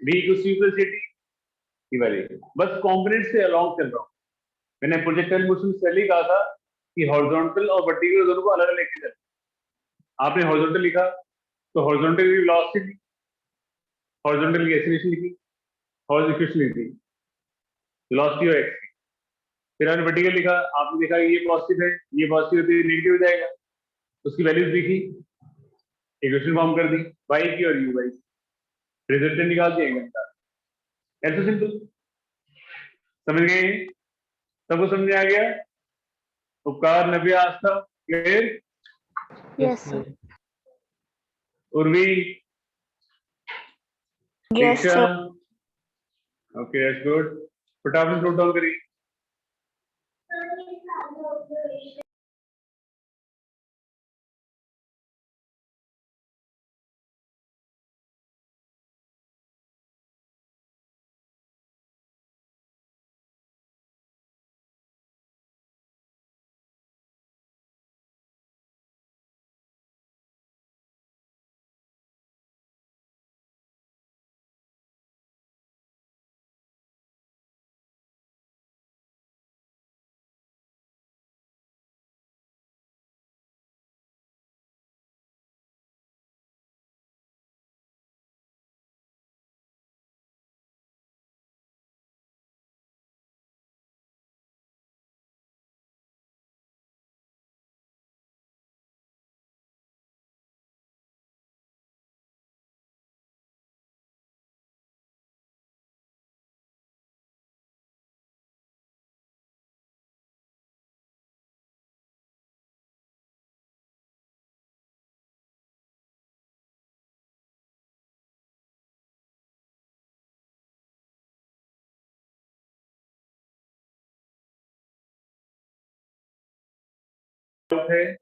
v इक्वल्स टू सी की वैल्यू, बस कंपोनेंट से अलॉन्ग चल रहा हूँ। मैंने प्रोजेक्टाइल मोशन से पहले ही कहा था कि हॉरिजॉन्टल और वर्टिकल दोनों को अलग अलग लेके चलना। आपने हॉरिजॉन्टल लिखा तो हॉरिजॉन्टल की वेलोसिटी लिखी, हॉरिजॉन्टल की एक्सीलरेशन लिखी, हॉरिजॉन्टल इक्वेशन लिखी, वेलोसिटी और एक्स। फिर आपने वर्टिकल लिखा, आपने देखा ये पॉजिटिव है, ये पॉजिटिव है, तो ये नेगेटिव हो जाएगा, उसकी वैल्यूज लिखी, इक्वेशन फॉर्म कर दी y की और u y, रिजल्टेंट निकाल दिया। ऐसे सिंपल। समझ गए? सबको समझ में आ गया? Upkar, Navya, Aastha, clear? Yes, sir. Urvi, Yes, Diksha, sir. Okay that's good. फटाफट नोट डाउन करिए। Sir, ये सारे observation है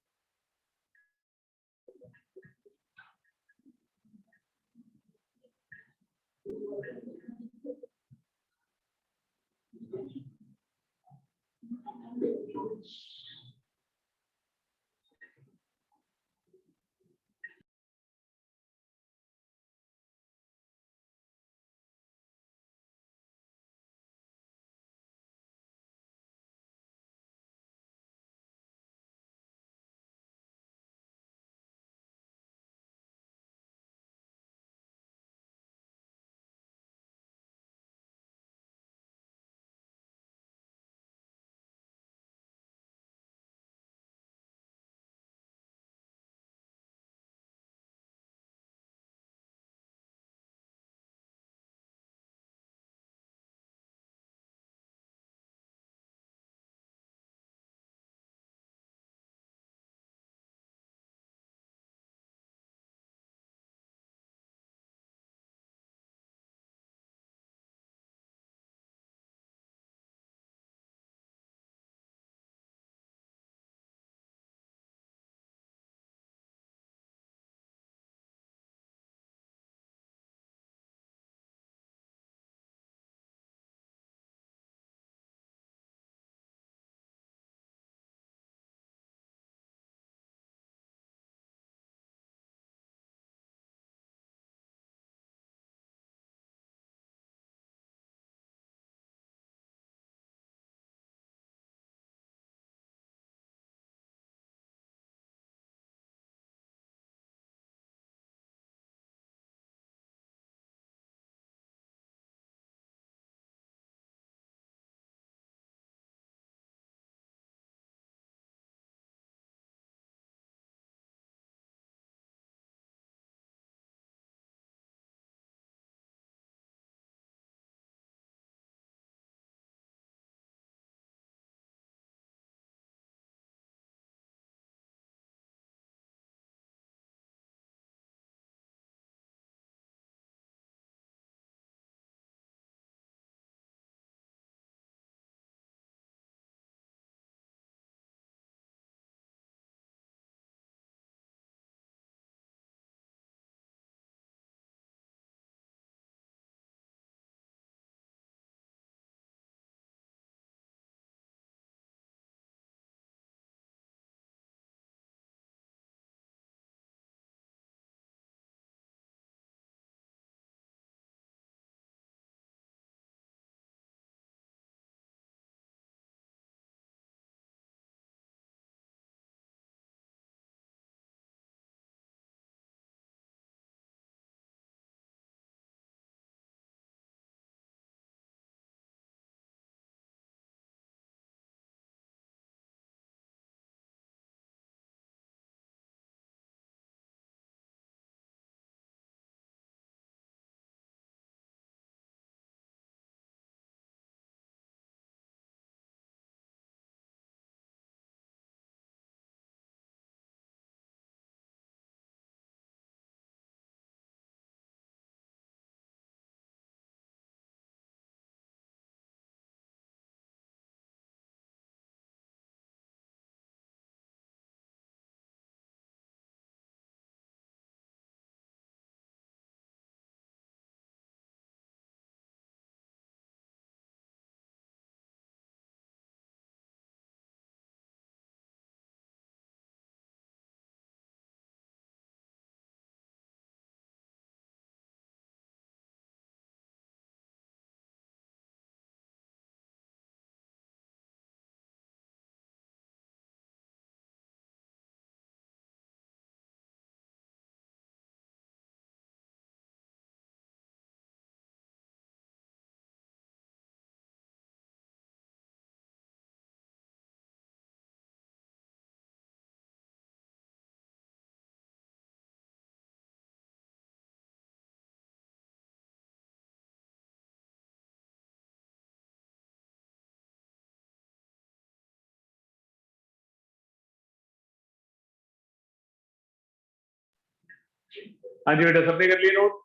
हाँ जी बेटा, सबने कर लिया नोट?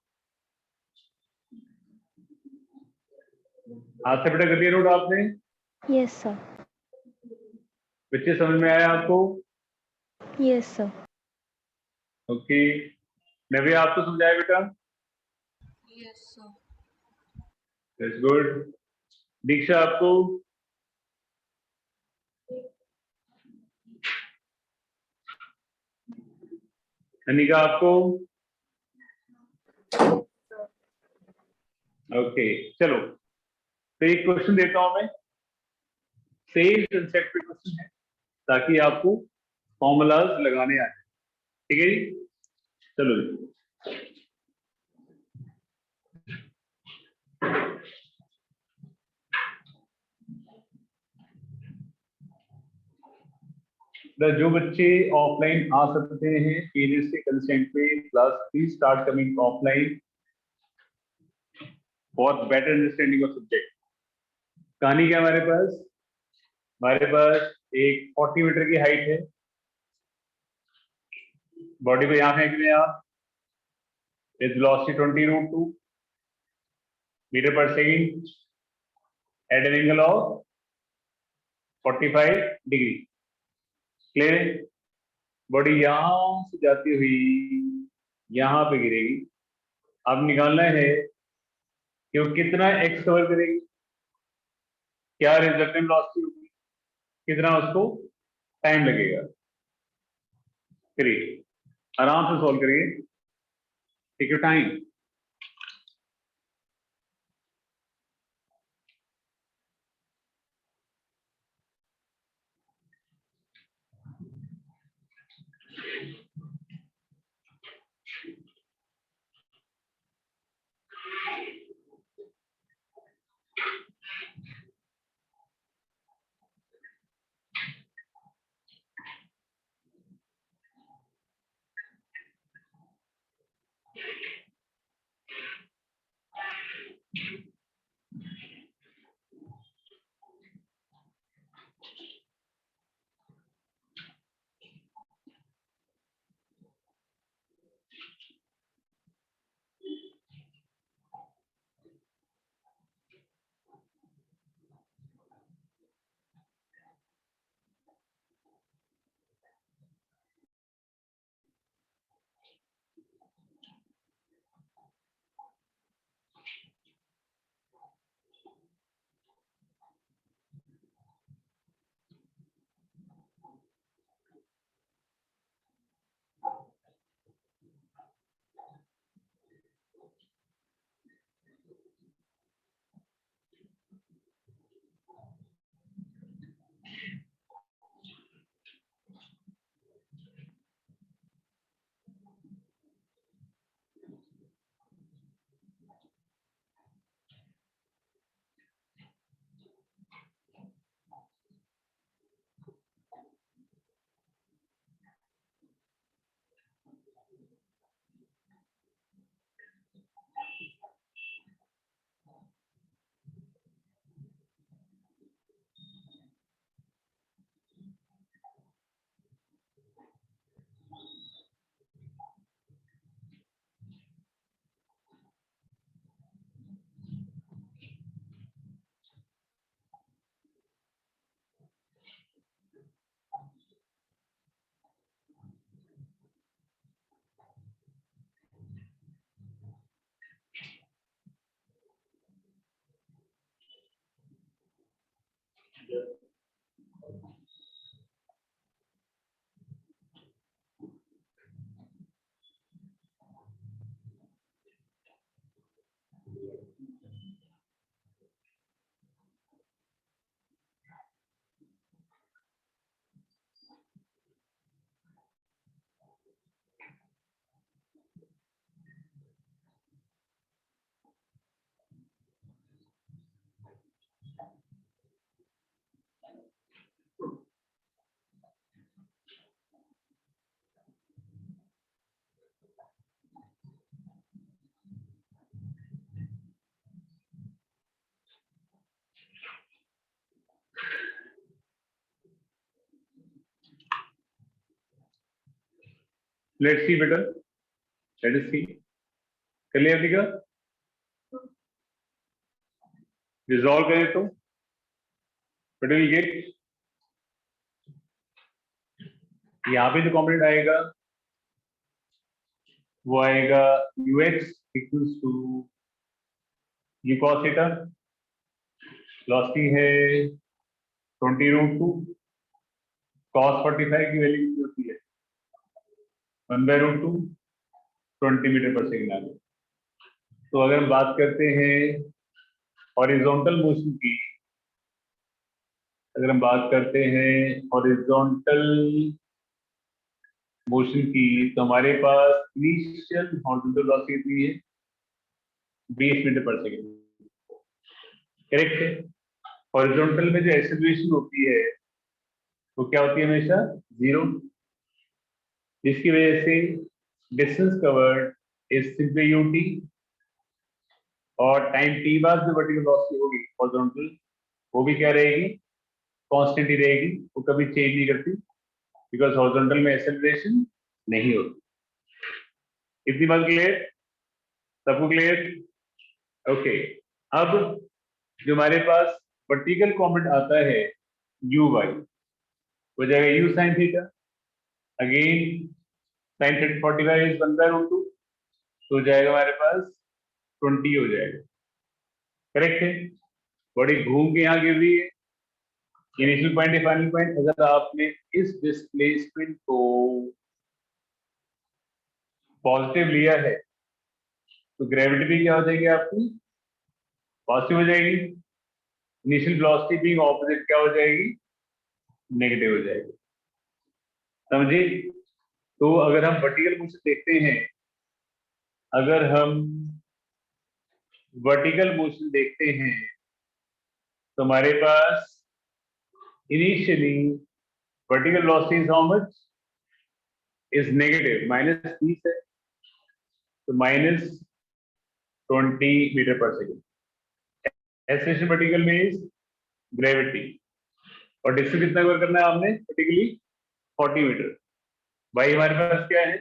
हाथ से बेटा कर लिया नोट आपने? Yes, sir. बच्चे समझ में आया आपको? Yes, sir. ओके, नव्य आपको समझाया बेटा? Yes sir. That's good. Diksha आपको? अनिका आपको? ओके चलो, तो एक क्वेश्चन देता हूं मैं, सेम कंसेप्ट पे क्वेश्चन है, ताकि आपको फॉर्मूलाज लगाने आए। ठीक है जी, चलो जी। जो बच्चे ऑफलाइन आ सकते हैं पेरेंट्स के कंसेंट पे, class please start coming offline for better understanding of subject. कहानी क्या है हमारे पास एक 40 मीटर की हाइट है, बॉडी पे यहाँ फेंक दें आप, is velocity 20√2 meter per second at an angle of 45 degree. Clear? Body यहां से जाती हुई यहां पे गिरेगी। अब निकालना है कि वो कितना एक्स कवर करेगी, क्या रिजल्टेंट वेलोसिटी होगी, कितना उसको टाइम लगेगा। करिए, आराम से सॉल्व करिए, take your time. Let's see बेटा, लेट अस सी, कर लिया आपने? रिजॉल्व करें तो व्हाट विल गेट, यहाँ पे जो कॉम्पोनेंट आएगा वो आएगा ux equals to u cos theta, velocity है 20√2, cos 45 की वैल्यू कितनी होती है 1/√2, 20 मीटर पर सेकेंड आ गया। तो अगर हम बात करते हैं हॉरिजॉन्टल मोशन की, अगर हम बात करते हैं हॉरिजॉन्टल मोशन की, तो हमारे पास इनिशियल हॉरिजॉन्टल वेलोसिटी कितनी है 20 मीटर पर सेकेंड, करेक्ट है। हॉरिजॉन्टल में जो एक्सेलरेशन होती है वो क्या होती है हमेशा 0, जिसकी वजह से distance covered is simply ut, और टाइम t बाद जो वर्टिकल वेलोसिटी होगी हॉरिजॉन्टल वो भी क्या रहेगी, कांस्टेंट ही रहेगी, वो कभी चेंज नहीं करती, बिकॉज हॉरिजॉन्टल में एक्सेलरेशन नहीं होती। इतनी बात क्लियर, सबको क्लियर? ओके, अब जो हमारे पास वर्टिकल कॉम्पोनेंट आता है u y, हो जाएगा u sin theta, again sin 45 is 1/√2, तो हो जाएगा हमारे पास 20 हो जाएगा, करेक्ट है। बॉडी घूम के यहाँ गिर रही है, इनिशियल पॉइंट है फाइनल पॉइंट। अगर आपने इस डिस्प्लेसमेंट को पॉजिटिव लिया है तो ग्रेविटी भी क्या हो जाएगी आपकी, पॉजिटिव हो जाएगी। इनिशियल वेलोसिटी भी ऑपोजिट क्या हो जाएगी, नेगेटिव हो जाएगी, समझे? तो अगर हम वर्टिकल मोशन देखते हैं, अगर हम वर्टिकल मोशन देखते हैं तो हमारे पास initially vertical velocity is how much, is negative, -30 है, तो -20 meter per second. Acceleration vertical में इज ग्रेविटी, और डिस्टेंस कितना कवर करना है आपने वर्टिकली 40 मीटर। y हमारे पास क्या है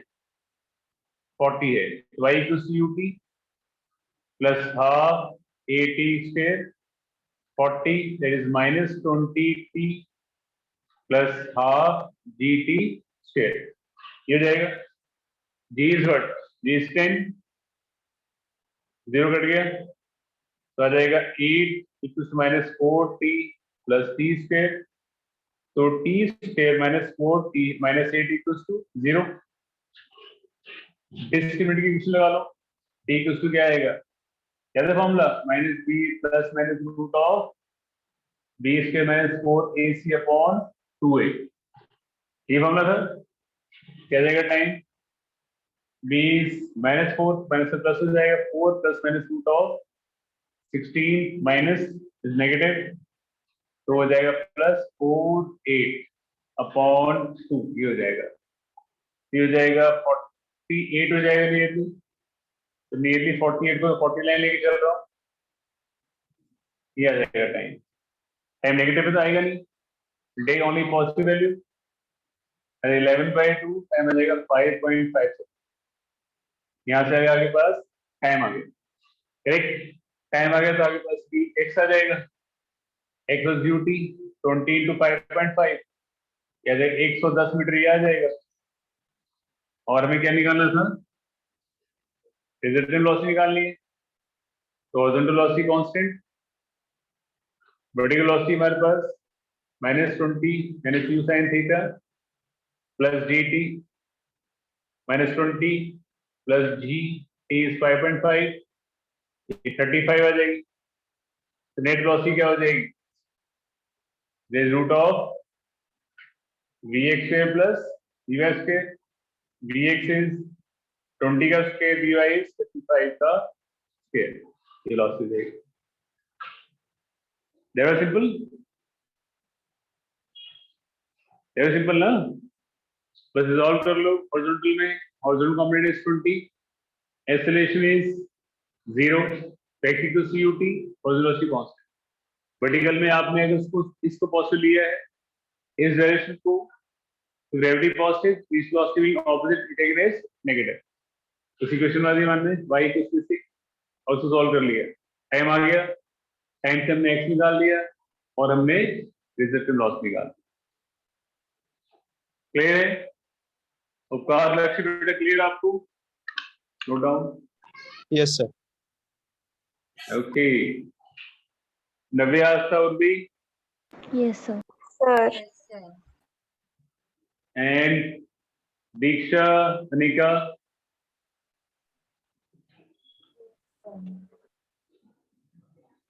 40 है, y equals to ut plus half at square 40, that is -20t plus half gt square, ये हो जाएगा। g is what, g is 10, 0 cut गया तो आ जाएगा 8 equals to -4t plus t square, तो t square -4t -8 equals to 0। Discriminant की condition लगा लो, t इक्वल्स टू क्या आएगा, क्या था formula, -b plus root of b square -4ac upon 2a, ये फॉर्मूला था। क्या जाएगा टाइम, b -4 माइनस प्लस हो जाएगा, 4 plus root of 16 minus is negative, तो हो जाएगा प्लस 4/8 अपॉन 2, ये हो जाएगा, ये हो जाएगा 48 हो जाएगा नियरली, तो नियरली 48 को 40 लाइन लेके चल रहा हूँ, ये आ जाएगा टाइम। टाइम नेगेटिव पे तो आएगा नहीं, take only positive value, 11/2 time आ जाएगा 5.5, यहाँ से आगे आपके पास टाइम आ गया, करेक्ट। टाइम आ गया तो आगे पास भी x आ जाएगा, x was ut 20 into 5.5, क्या जाएगा 110 मीटर, ये आ जाएगा। और हमें क्या निकालना था, रिजल्टेंट वेलोसिटी निकालनी है, तो horizontal velocity constant, vertical velocity हमारे पास -20 u sin theta plus gt -20 plus g t is 5.5, 35 आ जाएगी। तो नेट वेलोसिटी क्या हो जाएगी, this root of vx square plus vy square, vx is 20 का स्क्वायर, vy इज 55 का स्क्वायर, ये वेलोसिटी देगी। That was simple, that was simple ना, बस रिजॉल्व कर लो। हॉरिजॉन्टल में horizontal component is 20, acceleration is 0, x equals to ut, velocity constant. Vertical में आपने अगर इसको पॉजिटिव लिया है, इस डायरेक्शन को, ग्रेविटी पॉजिटिव, इस velocity being opposite, it is negative. उसी क्वेश्चन वाली मान में y इक्वल टू 6 और उसको सॉल्व कर लिया, टाइम आ गया, टाइम से हमने x निकाल लिया और हमने रिजल्टेंट लॉस निकाल लिया। क्लियर है? उपकार लक्ष्य बेटा क्लियर आपको? Note down. Yes, sir. Okay, Navya Aastha और भी Yes, sir. Sir. Yes, sir. And Diksha, Anika,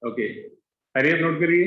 okay, हरियप नोट करिए।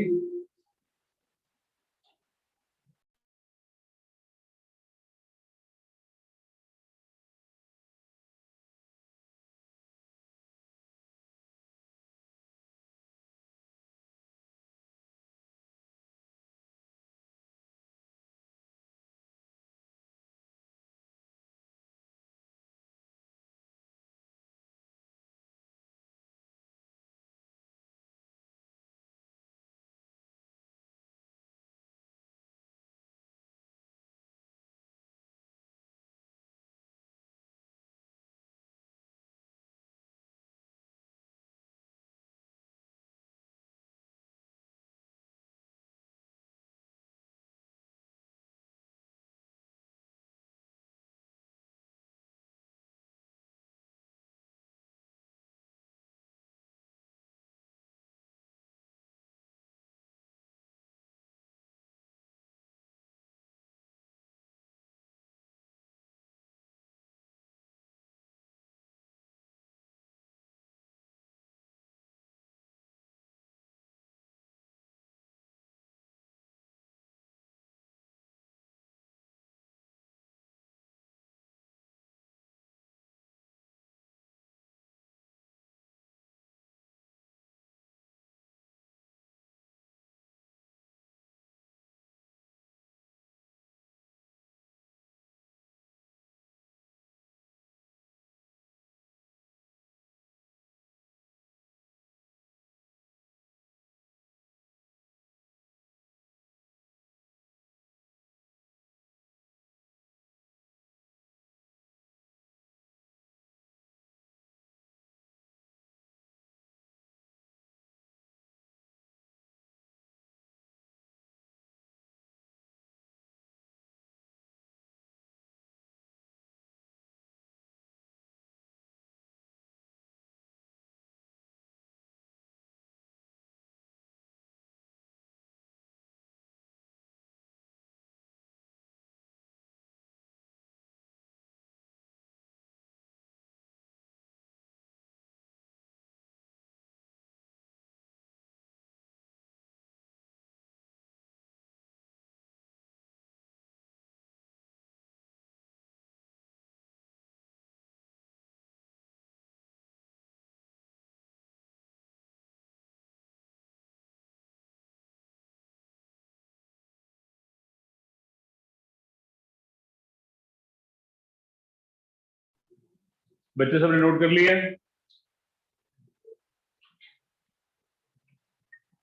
बच्चे सबने नोट कर लिया?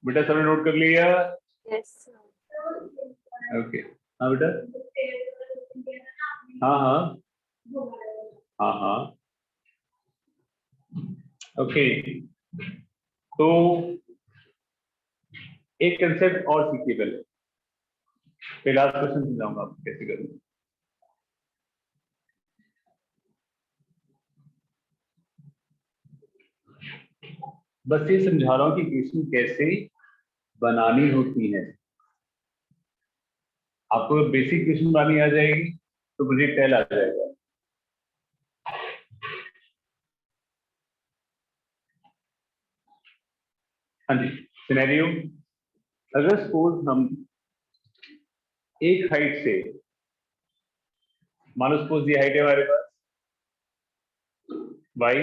बेटा सबने नोट कर लिया? Yes, sir. ओके, हाँ बेटा, हाँ हाँ हाँ हाँ, ओके। तो एक कंसेप्ट और सीखिए पहले लास्ट क्वेश्चन समझाऊंगा आपको कैसे करना। बस ये समझा रहा हूं कि क्वेश्चन कैसे बनानी होती है। आपको बेसिक क्वेश्चन बनानी आ जाएगी तो प्रोजेक्ट टेल आ जाएगा। हाँ जी, सिनेरियो, अगर सपोज हम एक हाइट से, मान लो सपोज ये हाइट है हमारे पास y,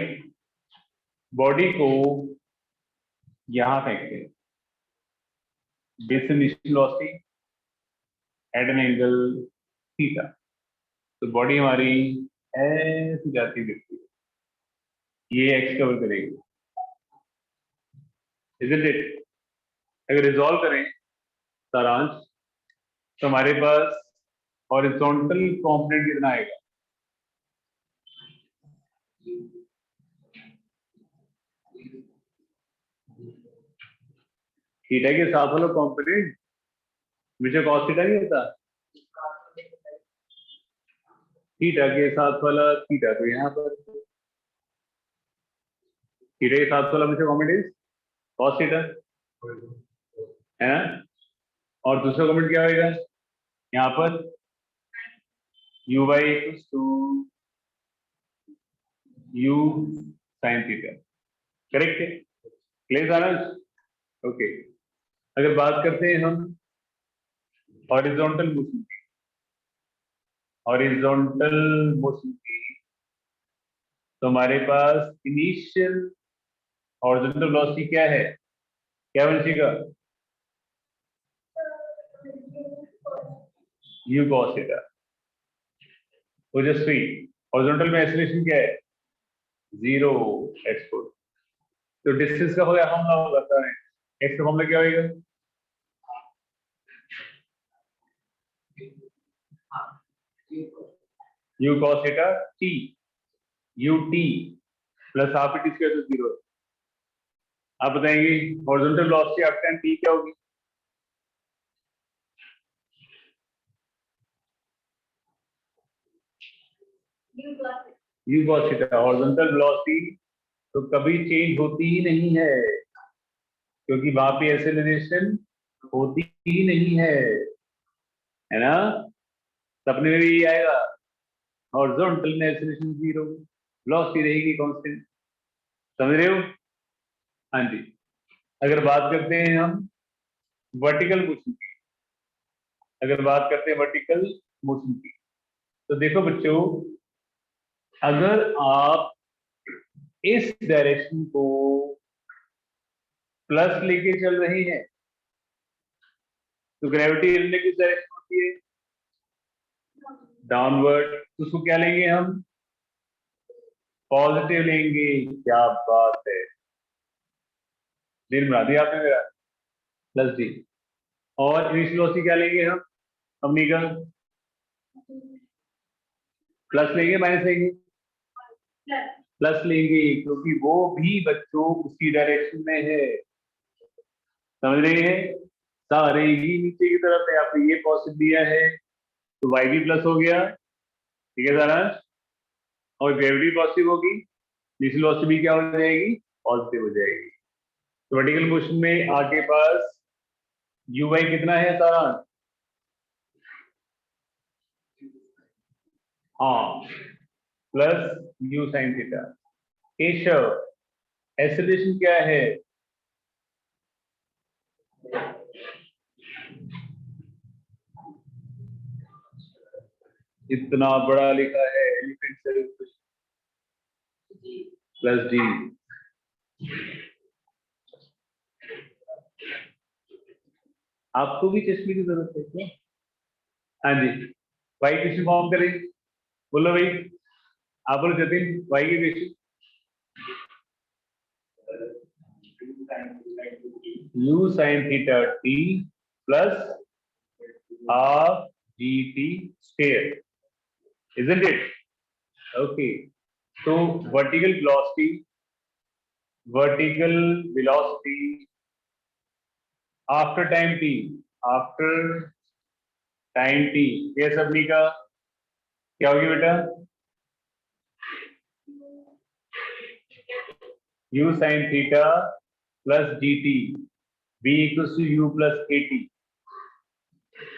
बॉडी को यहां फेंकते हैं, base initial velocity at an angle theta, तो बॉडी हमारी ऐसी जाती दिखती है, ये x कवर करेगी, इजंट इट? अगर रिजॉल्व करें सारांश, तो हमारे पास हॉरिजॉन्टल कंपोनेंट कितना आएगा? थीटा के साथ वाला कॉम्पोनेंट मुझे cos थीटा नहीं होता, थीटा के साथ वाला थीटा तो यहाँ पर, थीटा के साथ वाला मुझे कॉम्पोनेंट cos थीटा है ना, और दूसरा कॉम्पोनेंट क्या होगा यहाँ पर u y equals to u sine theta, correct है, क्लियर सारा, ओके। अगर बात करते हैं हम हॉरिजॉन्टल मोशन की, हॉरिजॉन्टल मोशन की, तो हमारे पास इनिशियल हॉरिजॉन्टल वेलोसिटी क्या है, क्या बनेगा u cos थीटा, ओजस्वी हॉरिजॉन्टल में एक्सेलरेशन क्या है 0 x4, तो डिस्टेंस का होगा फॉर्मूला होगा सर, x का फॉर्मूला क्या होगा u cos theta t ut plus half at square to 0, आप बताएंगे horizontal velocity after time t क्या होगी, u cos theta, horizontal velocity तो कभी चेंज होती ही नहीं है, क्योंकि वहां पे एक्सेलरेशन होती ही नहीं है ना, सपने में भी यही आएगा, हॉरिजॉन्टल में एक्सेलरेशन 0, वेलोसिटी रहेगी कांस्टेंट, समझ रहे हो, हाँ जी। अगर बात करते हैं हम वर्टिकल मोशन की, अगर बात करते हैं वर्टिकल मोशन की, तो देखो बच्चों, अगर आप इस डायरेक्शन को प्लस लेके चल रहे हैं तो ग्रेविटी हिलने की डायरेक्शन होती है डाउनवर्ड, तो उसको क्या लेंगे हम, पॉजिटिव लेंगे, क्या बात है, दिन बना दिया आपने मेरा, प्लस डी, और इनिशियल वेलोसिटी क्या लेंगे हम, हमनी का प्लस लेंगे माइनस लेंगे, प्लस लेंगे, क्योंकि वो भी बच्चों उसी डायरेक्शन में है, समझ रहे हैं, सारे ही नीचे की तरफ है, आपने ये पॉजिटिव दिया है तो y भी प्लस हो गया, ठीक है सारा, और ग्रेविटी पॉजिटिव होगी, इनिशियल वेलोसिटी भी क्या हो जाएगी, पॉजिटिव हो जाएगी, तो वर्टिकल मोशन में आपके पास u y कितना है सारा, हाँ plus u sine theta, Keshav acceleration क्या है, इतना बड़ा लिखा है एलिफेंट सेल्फ प्लस डी, आपको भी चश्मे की जरूरत है क्या, हाँ जी, वाई क्वेश्चन फॉर्म करें, बोलो भाई, आप बोलो जतिन, वाई की question, u sin theta t plus half gt square, isn't it, okay, so vertical velocity after time t, after time t, ये सबनी का क्या होगी बेटा, u sin theta plus dt v equals to u plus at,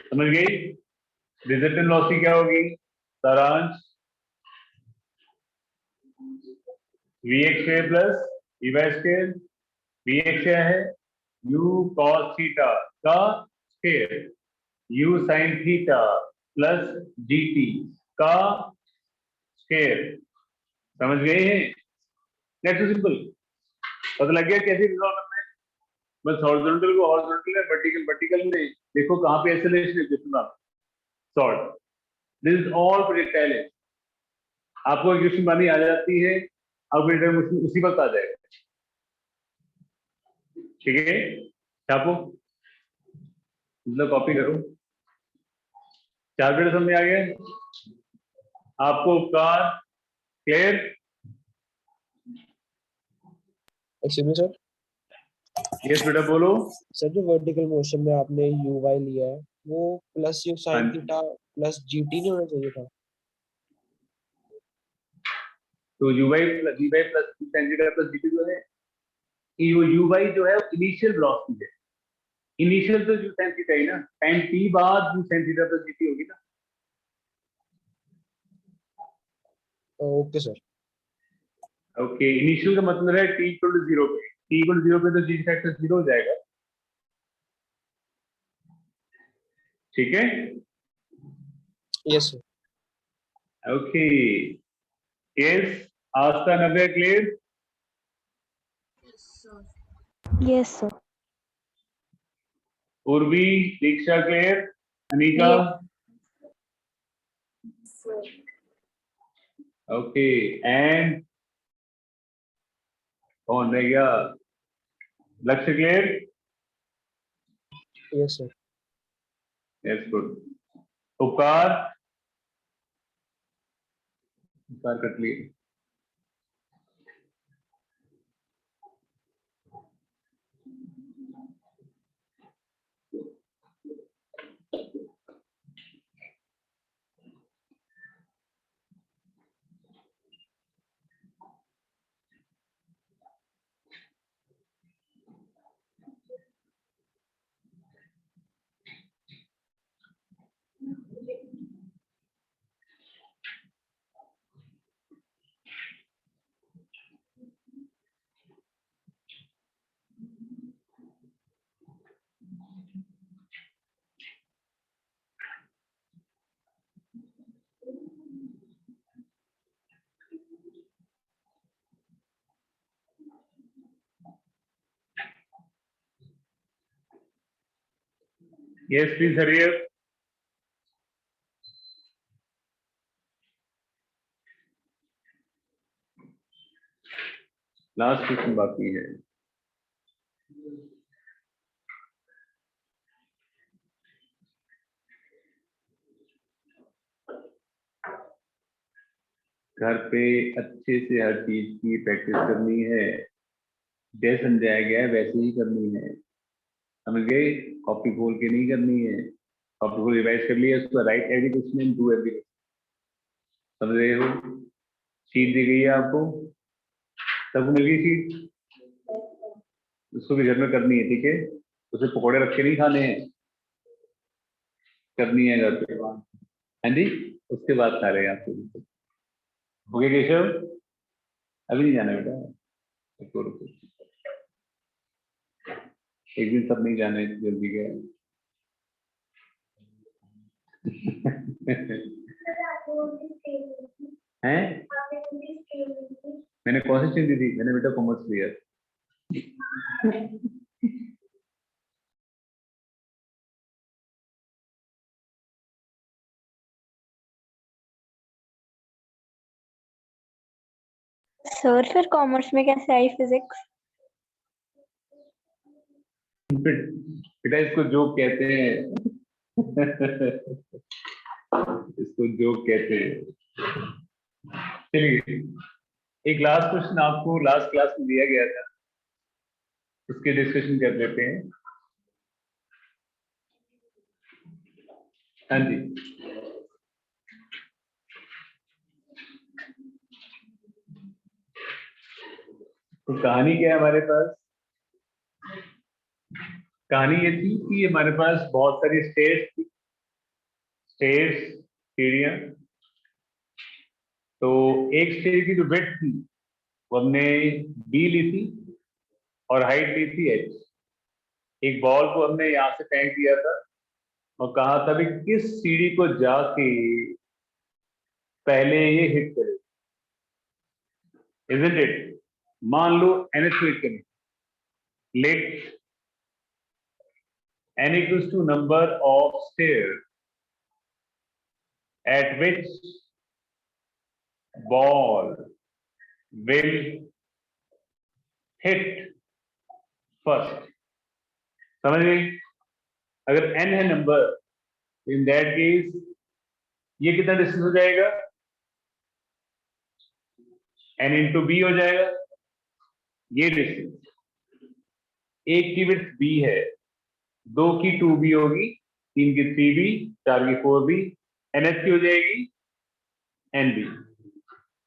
समझ गई, resultant velocity क्या होगी सारांश, vx square plus vy square, vx क्या है u cos थीटा का square, u sin theta plus dt का स्क्वायर, समझ गए हैं, नेक्स्ट सिंपल, पता लग गया कैसे रिजॉल्व करना है, बस हॉरिजॉन्टल को हॉरिजॉन्टल में, वर्टिकल वर्टिकल में, देखो कहां पे एक्सेलरेशन है, कितना सॉल्व, दिस इज ऑल प्रेडिक्टाइल, आपको इक्वेशन बनानी आ जाती है, अब उसी वक्त आ जाएगा, ठीक है, छापो, मतलब कॉपी करो, चार पेड़ समझ आ गए आपको, उपकार clear, excuse me sir, yes बेटा बोलो। सर जो वर्टिकल मोशन में आपने यू वाई लिया है वो प्लस यू साइन हाँ। थीटा प्लस जीटी नहीं होना चाहिए था? तो u y plus sine theta plus g t जो है, यू वाई जो है इनिशियल वेलोसिटी है। इनिशियल तो यू साइन थीटा ही ना, टाइम टी बाद u sine theta plus g t होगी ना। Okay sir. ओके, इनिशियल का मतलब है टी इक्वल टू जीरो पे, टी इक्वल टू जीरो पे तो जी फैक्टर जीरो हो जाएगा। ठीक है, yes sir. Okay. Yes, Aastha, Navya clear? Yes, sir. Urvi, Diksha clear? Anika? Sir. Okay, and कौन रह गया? लक्ष्य clear? Yes sir. Yes, good. उपकार? उपकार कर लिए। Yes please hurry up. Last question बाकी है। घर पे अच्छे से हर चीज की प्रैक्टिस करनी है, जैसे समझाया गया है वैसे ही करनी है, समझ गए? कॉपी खोल के नहीं करनी है। कॉपी को रिवाइज कर लिया, उसको right every question and do every, समझ रहे हो? शीट दी गई है आपको, सबको मिल गई शीट? उसको भी घर में करनी है, ठीक है? उसे पकौड़े रख के नहीं खाने हैं, करनी है घर पे। हाँ जी, उसके बाद खा रहे हैं आपको। ओके केशव, अभी नहीं जाना बेटा, रुको रुको, एक दिन सब नहीं जाना है, जल्दी गए। हैं? मैंने कौन सी चीज दी थी? मैंने बेटा कॉमर्स लिया। Sir, फिर कॉमर्स में कैसे आई फिजिक्स? बेटा इसको जोक कहते हैं। इसको जोक कहते हैं। चलिए, एक लास्ट क्वेश्चन आपको लास्ट क्लास में दिया गया था, उसके डिस्कशन कर लेते हैं। हाँ जी, तो कहानी क्या है हमारे पास? कहानी ये थी कि हमारे पास बहुत सारी स्टेयर्स थी, स्टेयर्स, सीढ़ियां। तो एक स्टेयर की जो विड्थ थी वो हमने बी ली थी और हाइट ली थी एच। एक बॉल को हमने यहाँ से फेंक दिया था और कहा था भी किस सीढ़ी को जाके पहले ये हिट करे, इजंट इट? मान लो एन एच हिट करें, late n equals to number of stairs at which ball will hit first. समझ गई? अगर n है नंबर, इन दैट केस ये कितना डिस्टेंस हो जाएगा? n इंटू बी हो जाएगा, ये डिस्टेंस, एक की विड्थ b है, 2 की 2b होगी, 3 की 3b, 4 की 4b, NH की हो जाएगी NB,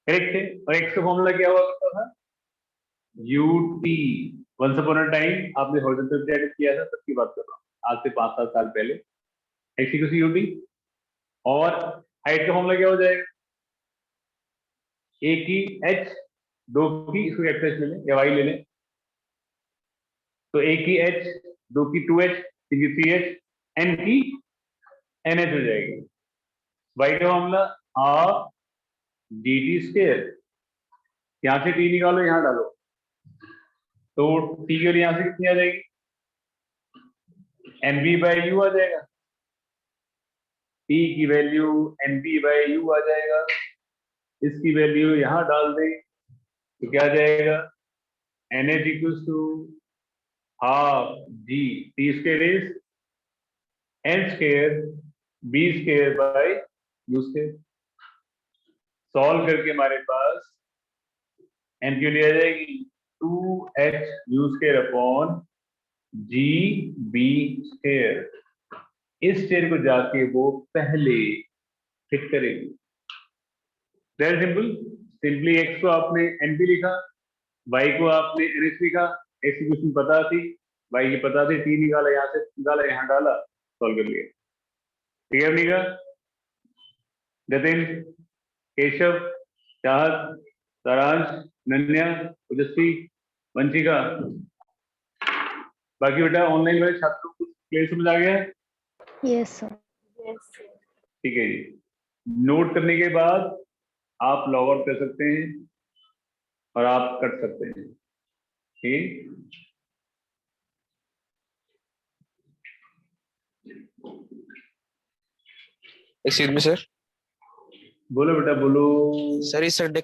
करेक्ट है। और x का फॉर्मूला क्या हुआ करता था, UT। Once upon a time आपने हॉरिजॉन्टल प्रोजेक्ट किया था, तब की बात कर रहा हूँ, आज से 5-7 साल पहले, x इक्वल टू UT। और हाइट का फॉर्मूला क्या हो जाएगा, a की h, 2 की, इसको कैपिटल ले लें या y ले लें, तो a की h, 2 की 2h, 3 की 3h, n की NH हो जाएगी। y का फॉर्मूला हाफ dt स्क्वायर, यहां से t निकालो, यहां डालो, तो t की और यहां से कितनी आ जाएगी, NB/u आ जाएगा, t की वैल्यू NB/u आ जाएगा, इसकी वैल्यू यहां डाल दें तो क्या आ जाएगा, NH equals to half g t square is n square b square by u square. Solve करके हमारे पास n की वैल्यू आ जाएगी 2h u square upon g b square. इस स्क्वायर को जाके वो पहले फिट करेगी। वेरी सिंपल, सिंपली x को आपने NP लिखा, y को आपने NH लिखा, x की क्वेश्चन पता थी, y की पता थी, t निकाला, यहाँ से निकाला, यहाँ डाला, सॉल्व कर लिया। ठीक है निका, जतिन, केशव, चाहत, सारांश, नन्या, ओजस्वी, वंशिका, बाकी बेटा ऑनलाइन वाले छात्रों को क्लियर समझ आ गया है? Yes, sir. Yes, sir. ठीक है जी, नोट करने के बाद आप लॉग आउट कर सकते हैं और आप कट सकते हैं। ठीक, एक्सक्यूज मी सर, बोलो बेटा बोलो। सर इस संडे